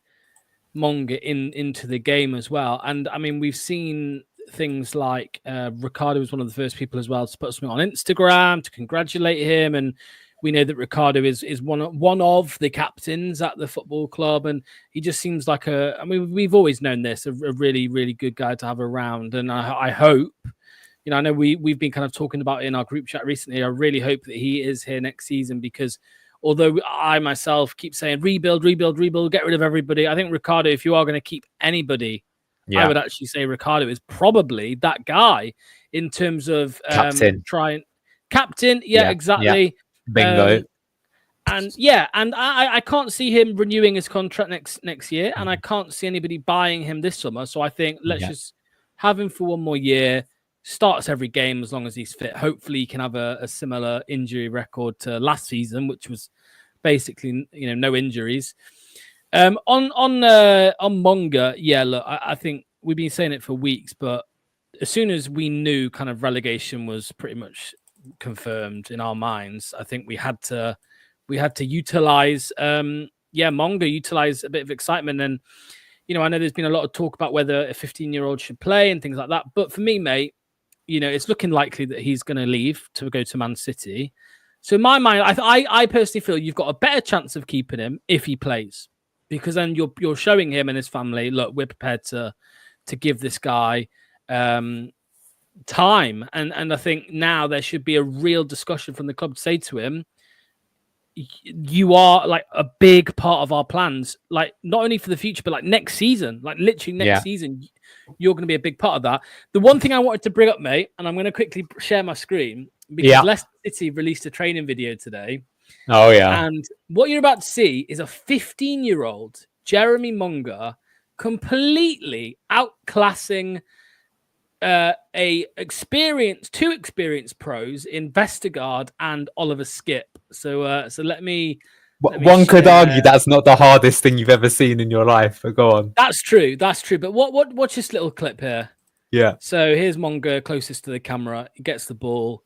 Monga into the game as well. And I mean, we've seen things like Ricardo was one of the first people as well to put something on Instagram to congratulate him, and we know that Ricardo is one of the captains at the football club, and he just seems like we've always known this, a really, really good guy to have around. And I hope. I know we've been kind of talking about it in our group chat recently. I really hope that he is here next season, because although I myself keep saying rebuild, get rid of everybody, I think Ricardo, if you are going to keep anybody, I would actually say Ricardo is probably that guy in terms of captain. Exactly. Bingo. And I can't see him renewing his contract next year, and I can't see anybody buying him this summer. So I think let's just have him for 1 more year. Starts every game as long as he's fit. Hopefully he can have a similar injury record to last season, which was basically no injuries. On Monga, look, I think we've been saying it for weeks, but as soon as we knew kind of relegation was pretty much confirmed in our minds, I think we had to utilize Monga, utilize a bit of excitement. And I know there's been a lot of talk about whether a 15-year-old should play and things like that, but for me, mate, it's looking likely that he's going to leave to go to Man City. So in my mind, I personally feel you've got a better chance of keeping him if he plays, because then you're showing him and his family, look, we're prepared to give this guy time. And I think now there should be a real discussion from the club to say to him, you are like a big part of our plans, like not only for the future, but like next season, like literally next season, you're going to be a big part of that. The one thing I wanted to bring up, mate, and I'm going to quickly share my screen, because Leicester City released a training video today. Oh, yeah. And what you're about to see is a 15-year-old Jeremy Monga completely outclassing two experienced pros in Vestergaard and Oliver Skip. So let me one could argue that's not the hardest thing you've ever seen in your life, but go on. That's true. But watch this little clip here. Yeah. So here's Monga closest to the camera. He gets the ball.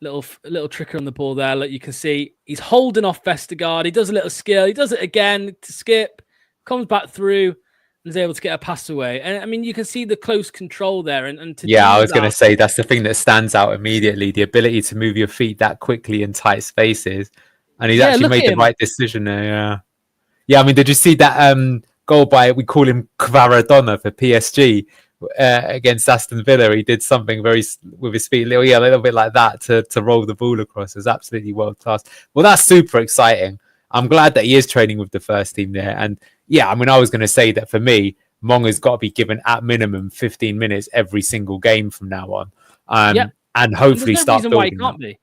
Little trigger on the ball there. Like you can see, he's holding off Vestergaard. He does a little skill. He does it again to Skip. Comes back through. Is able to get a pass away. And I mean, you can see the close control there. And I was going to say that's the thing that stands out immediately, the ability to move your feet that quickly in tight spaces. And he's actually made the right decision there. Yeah. I mean, did you see that goal we call him Kvaradona for PSG against Aston Villa? He did something with his feet, a little bit like that to roll the ball across. It was absolutely world class. Well, that's super exciting. I'm glad that he is training with the first team there. And I mean, I was going to say that for me, Monga's got to be given at minimum 15 minutes every single game from now on. And hopefully start building.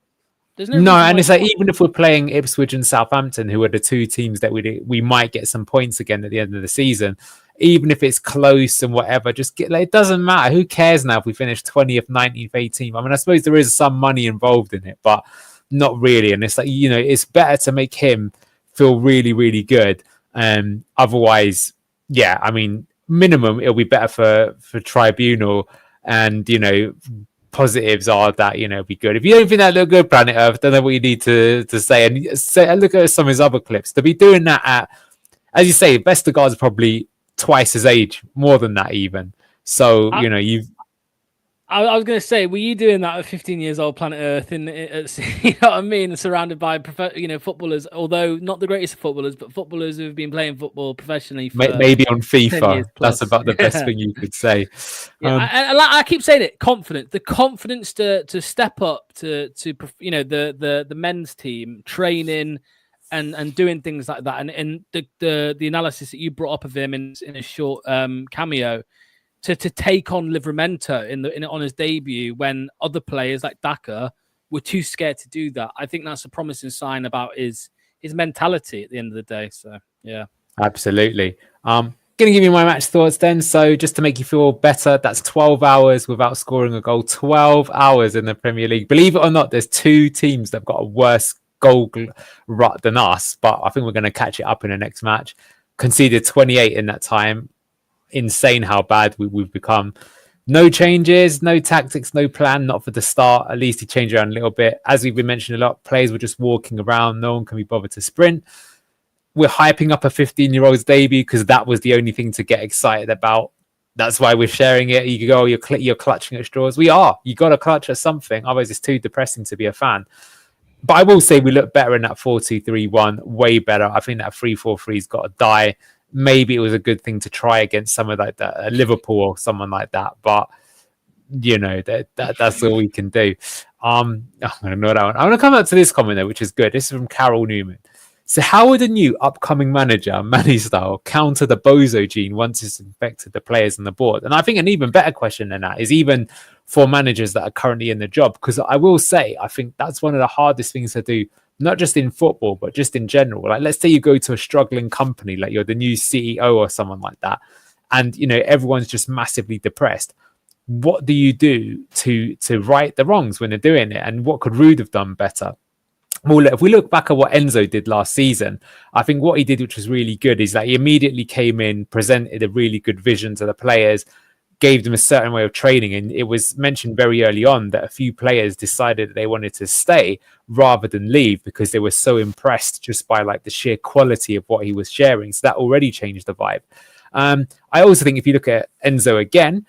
There's no No, reason and why it's like even if we're playing Ipswich and Southampton, who are the two teams that we might get some points again at the end of the season, even if it's close and whatever, just get like, it doesn't matter. Who cares now if we finish 20th, 19th, 18th? I mean, I suppose there is some money involved in it, but not really. And it's like, you know, it's better to make him feel really, really good. Otherwise, yeah, I mean, minimum it'll be better for Tribunal, and you know, positives are that, you know, it'll be good. If you don't think that look good, Planet Earth, don't know what you need to say. And say, look at some of his other clips. To be doing that at, as you say, Vestergaard's probably twice his age, more than that even. So, you know, I was going to say, were you doing that at 15 years old, Planet Earth, you know what I mean, surrounded by footballers, although not the greatest of footballers, but footballers who've been playing football professionally for maybe on FIFA. That's about the best yeah. thing you could say. Yeah, I keep saying it, the confidence to step up to you know, the men's team training and doing things like that, and the analysis that you brought up of him in a short cameo. To take on Livramento on his debut when other players like Daka were too scared to do that. I think that's a promising sign about his mentality at the end of the day. So yeah, absolutely. Gonna give you my match thoughts then. So just to make you feel better, that's 12 hours without scoring a goal. 12 hours in the Premier League. Believe it or not, there's two teams that've got a worse goal rut than us, but I think we're going to catch it up in the next match. Conceded 28 in that time. Insane how bad we've become. No changes, no tactics, no plan, not for the start. At least he changed around a little bit. As we've been mentioning a lot, players were just walking around. No one can be bothered to sprint. We're hyping up a 15-year-old's debut because that was the only thing to get excited about. That's why we're sharing it. You go, you're clutching at straws. We are. You got to clutch at something. Otherwise, it's too depressing to be a fan. But I will say we look better in that 4-2-3-1. Way better. I think that 3-4-3's got to die. Maybe it was a good thing to try against someone like that, Liverpool or someone like that. But you know, that's all we can do. I'm gonna know that one. I'm gonna come up to this comment though, which is good. This is from Carol Newman. So how would a new upcoming manager, Manny style, counter the bozo gene once it's infected the players on the board? And I think an even better question than that is even for managers that are currently in the job, because I will say I think that's one of the hardest things to do, not just in football, but just in general. Like, let's say you go to a struggling company, like you're the new CEO or someone like that, and you know everyone's just massively depressed. What do you do to right the wrongs when they're doing it? And what could Ruud have done better? Well, if we look back at what Enzo did last season, I think what he did, which was really good, is that he immediately came in, presented a really good vision to the players, gave them a certain way of training. And it was mentioned very early on that a few players decided that they wanted to stay rather than leave because they were so impressed just by like the sheer quality of what he was sharing. So that already changed the vibe. I also think if you look at Enzo again,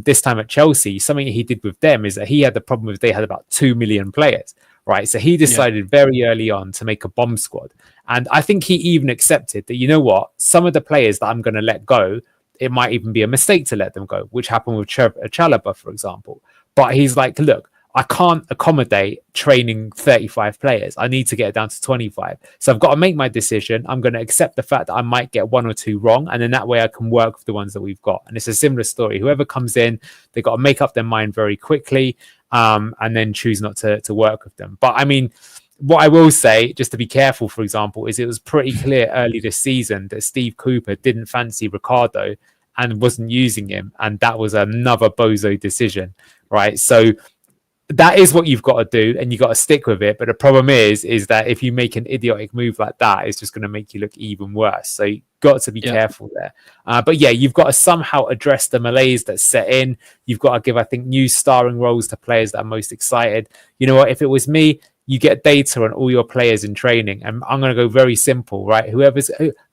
this time at Chelsea, something he did with them is that he had the problem with they had about 2 million players. Right. So he decided very early on to make a bomb squad. And I think he even accepted that, you know what, some of the players that I'm going to let go, it might even be a mistake to let them go, which happened with Chalobah, for example. But he's like, look, I can't accommodate training 35 players. I need to get it down to 25. So I've got to make my decision. I'm going to accept the fact that I might get one or two wrong. And then that way I can work with the ones that we've got. And it's a similar story. Whoever comes in, they've got to make up their mind very quickly. And then choose not to work with them. But I mean, what I will say, just to be careful, for example, is it was pretty clear early this season that Steve Cooper didn't fancy Ricardo and wasn't using him. And that was another bozo decision, right? So that is what you've got to do, and you got to stick with it. But the problem is that if you make an idiotic move like that, it's just going to make you look even worse. So you've got to be careful there. But yeah, you've got to somehow address the malaise that's set in. You've got to give, I think, new starring roles to players that are most excited. You know what? If it was me, you get data on all your players in training. And I'm going to go very simple, right?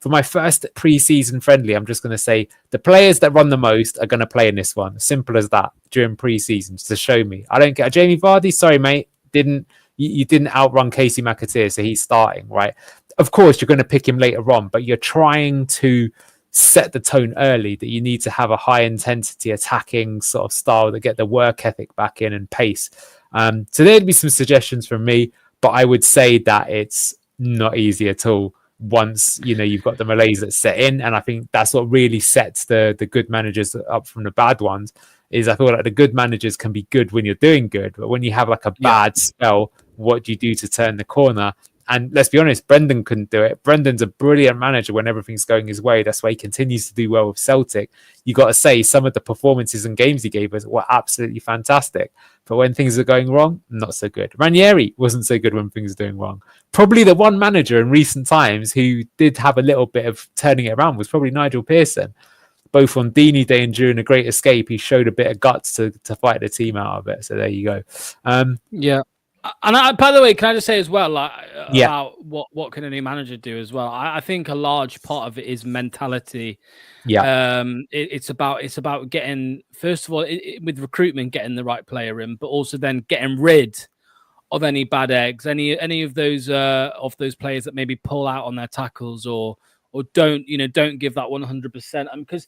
For my first pre-season friendly, I'm just going to say the players that run the most are going to play in this one. Simple as that during pre-season to show me. I don't get Jamie Vardy. Sorry, mate. You didn't outrun Casey McAteer, so he's starting, right? Of course, you're going to pick him later on, but you're trying to set the tone early that you need to have a high intensity attacking sort of style that get the work ethic back in and pace. So there'd be some suggestions from me, but I would say that it's not easy at all once, you know, you've got the malaise that's set in. And I think that's what really sets the good managers up from the bad ones, is I feel like the good managers can be good when you're doing good, but when you have like a bad spell what do you do to turn the corner? And let's be honest, Brendan couldn't do it. Brendan's a brilliant manager when everything's going his way. That's why he continues to do well with Celtic. You got to say some of the performances and games he gave us were absolutely fantastic. But when things are going wrong, not so good. Ranieri wasn't so good when things are doing wrong. Probably the one manager in recent times who did have a little bit of turning it around was probably Nigel Pearson. Both on Deeney Day and during the Great Escape, he showed a bit of guts to fight the team out of it. So there you go. Yeah. And by the way, can I just say as well, about what can any manager do as well? I think a large part of it is mentality. Yeah. It's about getting, first of all, with recruitment, getting the right player in, but also then getting rid of any bad eggs, any of those players that maybe pull out on their tackles or don't give that 100%. And because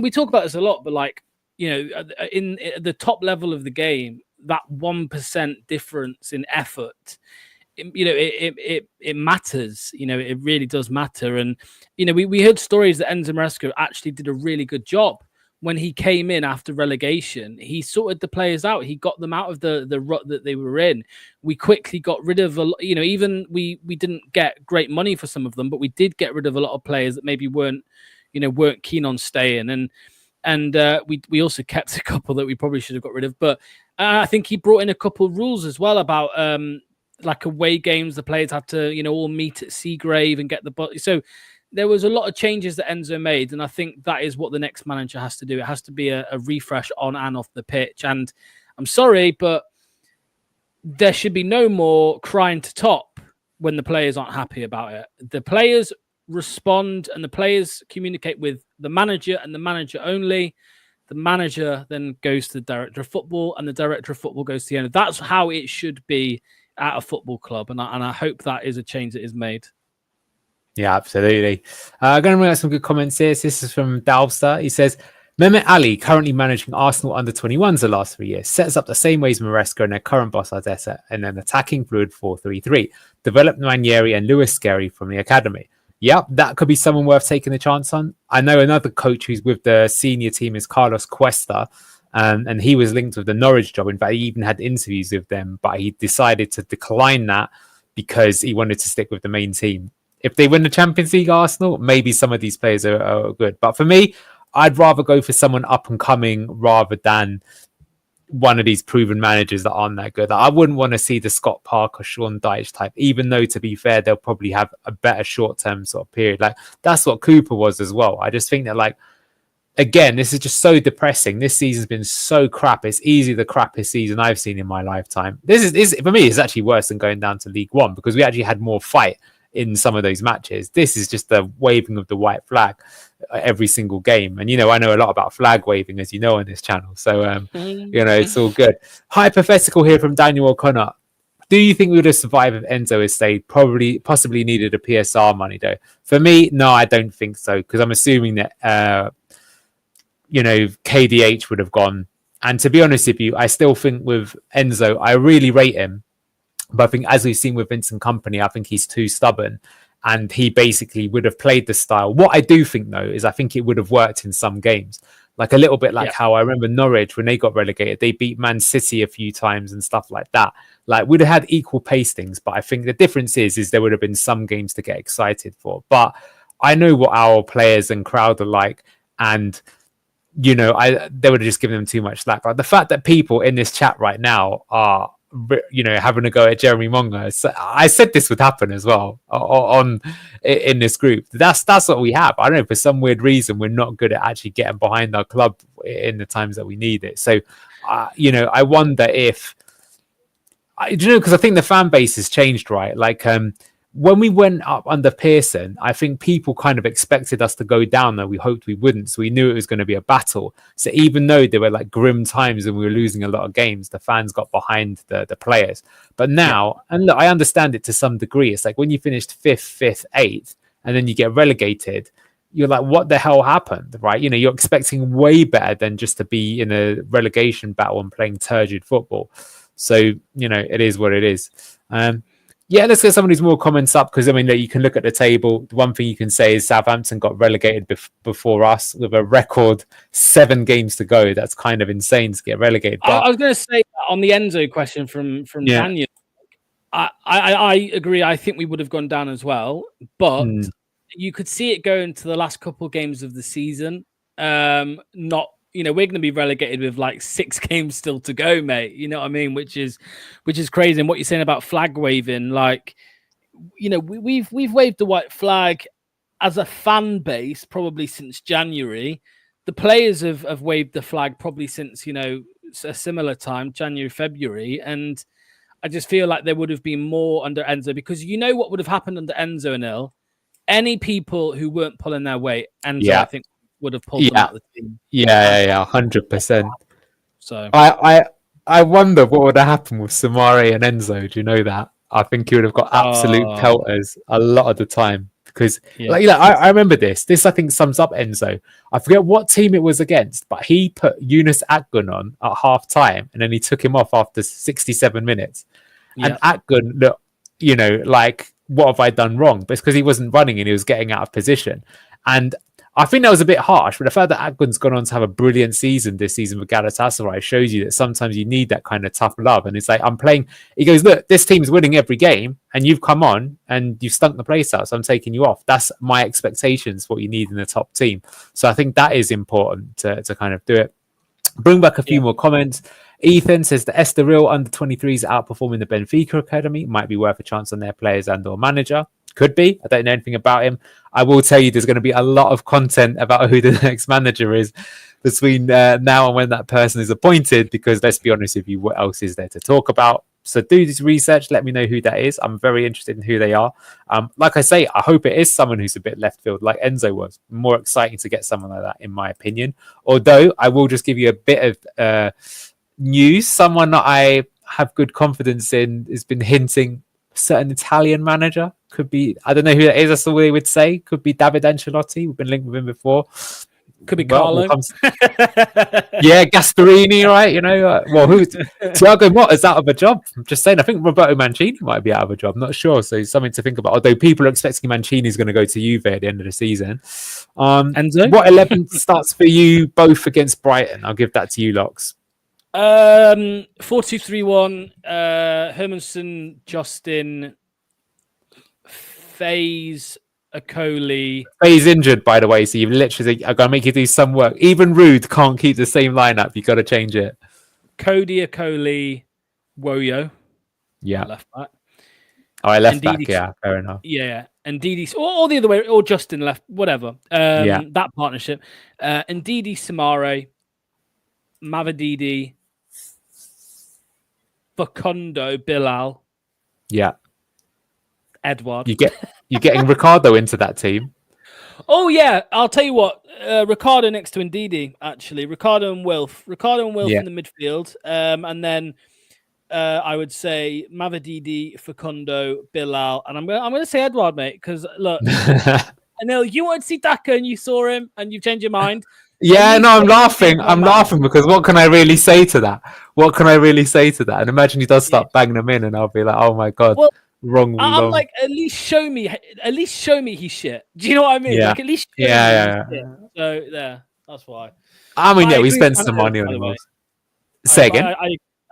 we talk about this a lot, but like, in the top level of the game, that 1% difference in effort, it matters. It really does matter. And we heard stories that Enzo Maresca actually did a really good job when he came in after relegation. He sorted the players out. He got them out of the rut that they were in. We quickly got rid of even we didn't get great money for some of them, but we did get rid of a lot of players that maybe weren't keen on staying. And we also kept a couple that we probably should have got rid of. But I think he brought in a couple of rules as well about like away games. The players had to, all meet at Seagrave and get the body. So there was a lot of changes that Enzo made. And I think that is what the next manager has to do. It has to be a refresh on and off the pitch. And I'm sorry, but there should be no more crying to top when the players aren't happy about it. The players respond and the players communicate with the manager and the manager only. The manager then goes to the director of football and the director of football goes to the owner. That's how it should be at a football club. And I hope that is a change that is made. Yeah, absolutely. I'm going to bring out some good comments here. This is from Dalvster. He says, Mehmet Ali, currently managing Arsenal under-21s the last 3 years, sets up the same way as Maresca and their current boss Arteta in an attacking fluid 4-3-3. Developed Ranieri and Lewis Scarry from the academy. Yep, that could be someone worth taking a chance on. I know another coach who's with the senior team is Carlos Cuesta, and he was linked with the Norwich job. In fact, he even had interviews with them, but he decided to decline that because he wanted to stick with the main team. If they win the Champions League, Arsenal, maybe some of these players are good. But for me, I'd rather go for someone up and coming rather than one of these proven managers that aren't that good. I wouldn't want to see the Scott Parker, Sean Dyche type, even though, to be fair, they'll probably have a better short-term sort of period. Like, that's what Cooper was as well. I just think that, like, again, this is just so depressing. This season's been so crap. It's easily the crappiest season I've seen in my lifetime. This is for me, it's actually worse than going down to League One because we actually had more fight in some of those matches. This is just the waving of the white flag every single game. And, I know a lot about flag waving, as you know, on this channel. So, it's all good. Hypothetical here from Daniel O'Connor. Do you think we would have survived if Enzo had stayed? Possibly needed a PSR money, though. For me, no, I don't think so. Because I'm assuming that, KDH would have gone. And to be honest with you, I still think with Enzo, I really rate him. But I think, as we've seen with Vincent Kompany, I think he's too stubborn. And he basically would have played the style. What I do think, though, is I think it would have worked in some games. Like a little bit like how I remember Norwich, when they got relegated, they beat Man City a few times and stuff like that. Like, we'd have had equal pacings. But I think the difference is there would have been some games to get excited for. But I know what our players and crowd are like. And, they would have just given them too much slack. Like the fact that people in this chat right now are, having a go at Jeremy Monga. So I said this would happen as well in this group. That's what we have. I don't know, for some weird reason, we're not good at actually getting behind our club in the times that we need it. So, I wonder if, because I think the fan base has changed, right? Like, when we went up under Pearson, I think people kind of expected us to go down, though we hoped we wouldn't. So we knew it was going to be a battle. So even though there were like grim times and we were losing a lot of games, the fans got behind the players. But now, and look, I understand it to some degree. It's like when you finished 5th, 8th, and then you get relegated, you're like, what the hell happened, right? You're expecting way better than just to be in a relegation battle and playing turgid football. So, it is what it is. Yeah, let's get some of these more comments up because, you can look at the table. The one thing you can say is Southampton got relegated before us with a record 7 games to go. That's kind of insane to get relegated. But I was going to say that on the Enzo question from Daniel. I agree. I think we would have gone down as well, but you could see it going to the last couple of games of the season. Not, we're going to be relegated with like 6 games still to go, mate. You know what I mean? Which is crazy. And what you're saying about flag waving, like, we've waved the white flag as a fan base probably since January. The players have waved the flag probably since, a similar time, January, February. And I just feel like there would have been more under Enzo, because what would have happened under Enzo and Il? Any people who weren't pulling their weight, Enzo, I think, would have pulled them out of the team. Yeah, 100%. So I wonder what would have happened with Samari and Enzo. Do you know that? I think he would have got absolute pelters a lot of the time. Because I remember this. This, I think, sums up Enzo. I forget what team it was against, but he put Yunus Akgun on at half time, and then he took him off after 67 minutes. And Akgun looked, like, what have I done wrong? But it's because he wasn't running and he was getting out of position. And I think that was a bit harsh, but the fact that Akgun's gone on to have a brilliant season this season with Galatasaray shows you that sometimes you need that kind of tough love. And it's like, I'm playing. He goes, look, this team's winning every game, and you've come on and you've stunk the place out, so I'm taking you off. That's my expectations, what you need in the top team. So I think that is important to kind of do it. Bring back a few more comments. Ethan says the Estoril under-23s outperforming the Benfica Academy. Might be worth a chance on their players and or manager. Could be. I don't know anything about him. I will tell you there's going to be a lot of content about who the next manager is between now and when that person is appointed, because let's be honest with you, what else is there to talk about? So do this research. Let me know who that is. I'm very interested in who they are. Like I say, I hope it is someone who's a bit left field like Enzo was. More exciting to get someone like that, in my opinion. Although I will just give you a bit of news. Someone that I have good confidence in has been hinting certain Italian manager. Could be, I don't know who that is. That's the way we would say. Could be David Ancelotti. We've been linked with him before. Could be Carlo. Yeah, Gasperini, right? Who? Thiago Motta's out of a job. I'm just saying. I think Roberto Mancini might be out of a job. Not sure. So something to think about. Although people are expecting Mancini's going to go to Juve at the end of the season. Enzo? What 11 starts for you both against Brighton? I'll give that to you, Locks. 4-2-3-1. Hermanson, Justin, Faze, Akoli. Faye's injured, by the way, so you've literally, I'm going to make you do some work. Even Rude can't keep the same lineup. You've got to change it. Cody, Akoli, Woyo. Yeah. Left back. Oh, I left back, yeah, fair enough. Yeah, and Didi, or the other way, or Justin left, whatever. That partnership. And Didi, Samare, Mavadidi, Facundo, Bilal. Yeah. Edward. You're getting Ricardo into that team. Oh yeah, I'll tell you what. Ricardo next to Ndidi, actually. Ricardo and Wilf in the midfield, and then I would say Mavadidi, Facundo, Bilal, and I'm going to say Edward, mate, because look, I know you wanted to see Daka and you saw him and you've changed your mind. Yeah, no, I'm laughing. I'm laughing because what can I really say to that? And imagine he does start banging them in, and I'll be like, oh my god. Well, wrong. Like, at least show me he's shit. Do you know what I mean? Yeah. Like, at least yeah. So there, that's why. I mean, we spent some money on him. Say again.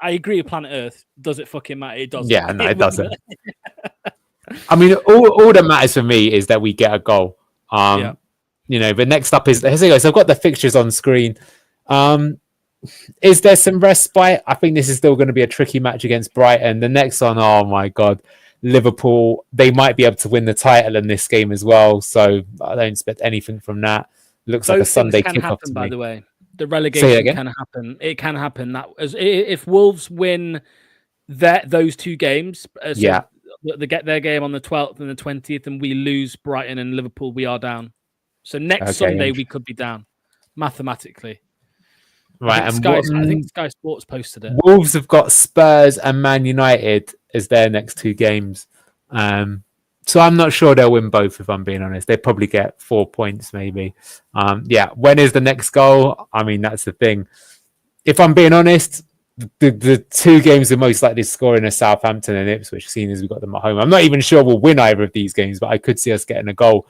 I agree with Planet Earth. Does it fucking matter? It doesn't. Yeah, no, it doesn't. I mean, all that matters for me is that we get a goal. But next up is, here we go. So I've got the fixtures on screen. Is there some respite? I think this is still going to be a tricky match against Brighton. The next one, oh my god, Liverpool. They might be able to win the title in this game as well. So I don't expect anything from that. Looks like a Sunday kickoff to me. By the way, the relegation can happen. It can happen. That if Wolves win those 2 games, they get their game on the 12th and the 20th, and we lose Brighton and Liverpool, we are down. So next Sunday we could be down mathematically. Right, I think Sky Sports posted it. Wolves have got Spurs and Man United as their next 2 games. So I'm not sure they'll win both, if I'm being honest. They probably get 4 points, maybe. When is the next goal? I mean, that's the thing. If I'm being honest, the 2 games are most likely to score in are Southampton and Ipswich, seeing as we've got them at home. I'm not even sure we'll win either of these games, but I could see us getting a goal.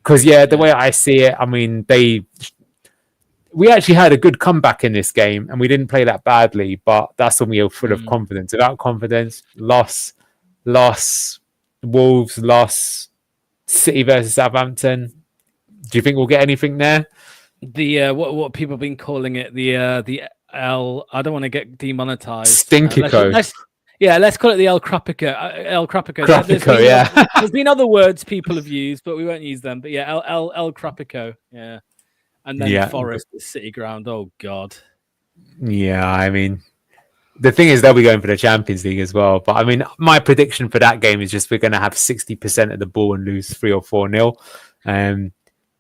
Because, the way I see it, I mean, we actually had a good comeback in this game and we didn't play that badly, but that's when we were full of confidence. Without confidence, loss, loss. Wolves loss. City versus Southampton. Do you think we'll get anything there? The what people have been calling it, the L. I don't want to get demonetized. Stinkico. Let's call it the El Crapico. El Crapico. There's been other words people have used, but we won't use them. But yeah, El Crapico. Yeah. And then Forest, the City ground. Oh, God. Yeah, I mean, the thing is they'll be going for the Champions League as well. But I mean, my prediction for that game is just we're going to have 60% of the ball and lose 3 or 4-0.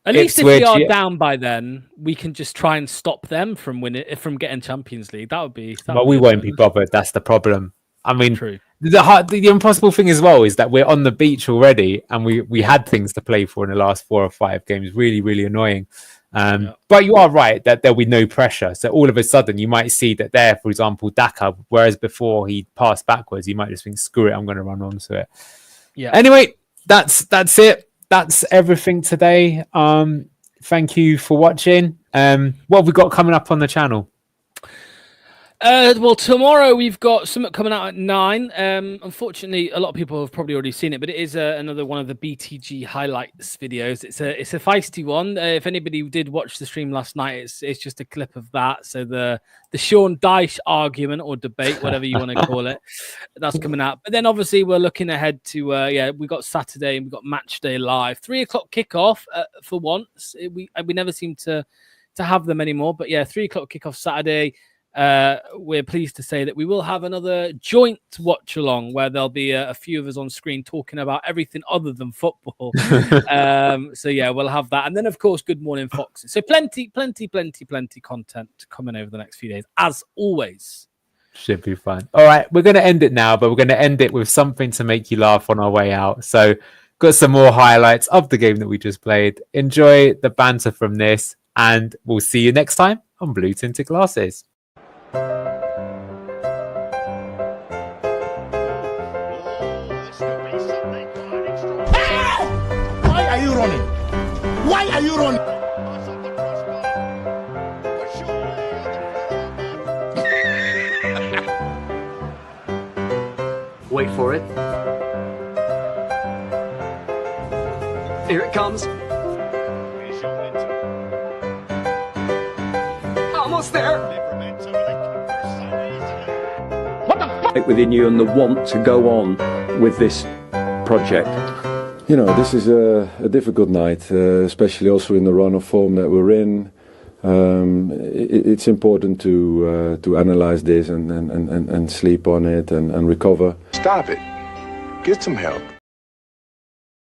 At least if we are down by then, we can just try and stop them from getting Champions League. That would be. But we won't be bothered. That's the problem. I mean, true. The impossible thing as well is that we're on the beach already, and we had things to play for in the last 4 or 5 games. Really, really annoying. But you are right that there'll be no pressure. So all of a sudden, you might see that there, for example, Daka, whereas before he passed backwards, you might just think, screw it, I'm going to run onto it. Yeah. Anyway, that's it. That's everything today. Thank you for watching. What have we got coming up on the channel? Well, tomorrow we've got something coming out at 9. Unfortunately, a lot of people have probably already seen it, but it is another one of the BTG highlights videos. It's a feisty one. If anybody did watch the stream last night, it's just a clip of that. So the Sean Dyche argument or debate, whatever you want to call it, that's coming out. But then obviously we're looking ahead to we got Saturday and we got Match Day Live, 3:00 kickoff for once. We never seem to have them anymore, but yeah, 3:00 kickoff Saturday. We're pleased to say that we will have another joint watch along where there'll be a few of us on screen talking about everything other than football. So yeah, we'll have that. And then of course, Good Morning Foxes. So plenty content coming over the next few days, as always. Should be fun. All right, we're going to end it now, but we're going to end it with something to make you laugh on our way out. So got some more highlights of the game that we just played. Enjoy the banter from this, and we'll see you next time on Blue Tinted Glasses. Why are you running? Why are you running? Wait for it. Here it comes. Almost there. Within you and the want to go on with this project? You know, this is a difficult night, especially also in the run of form that we're in. It's important to analyze this and sleep on it and recover. Stop it. Get some help.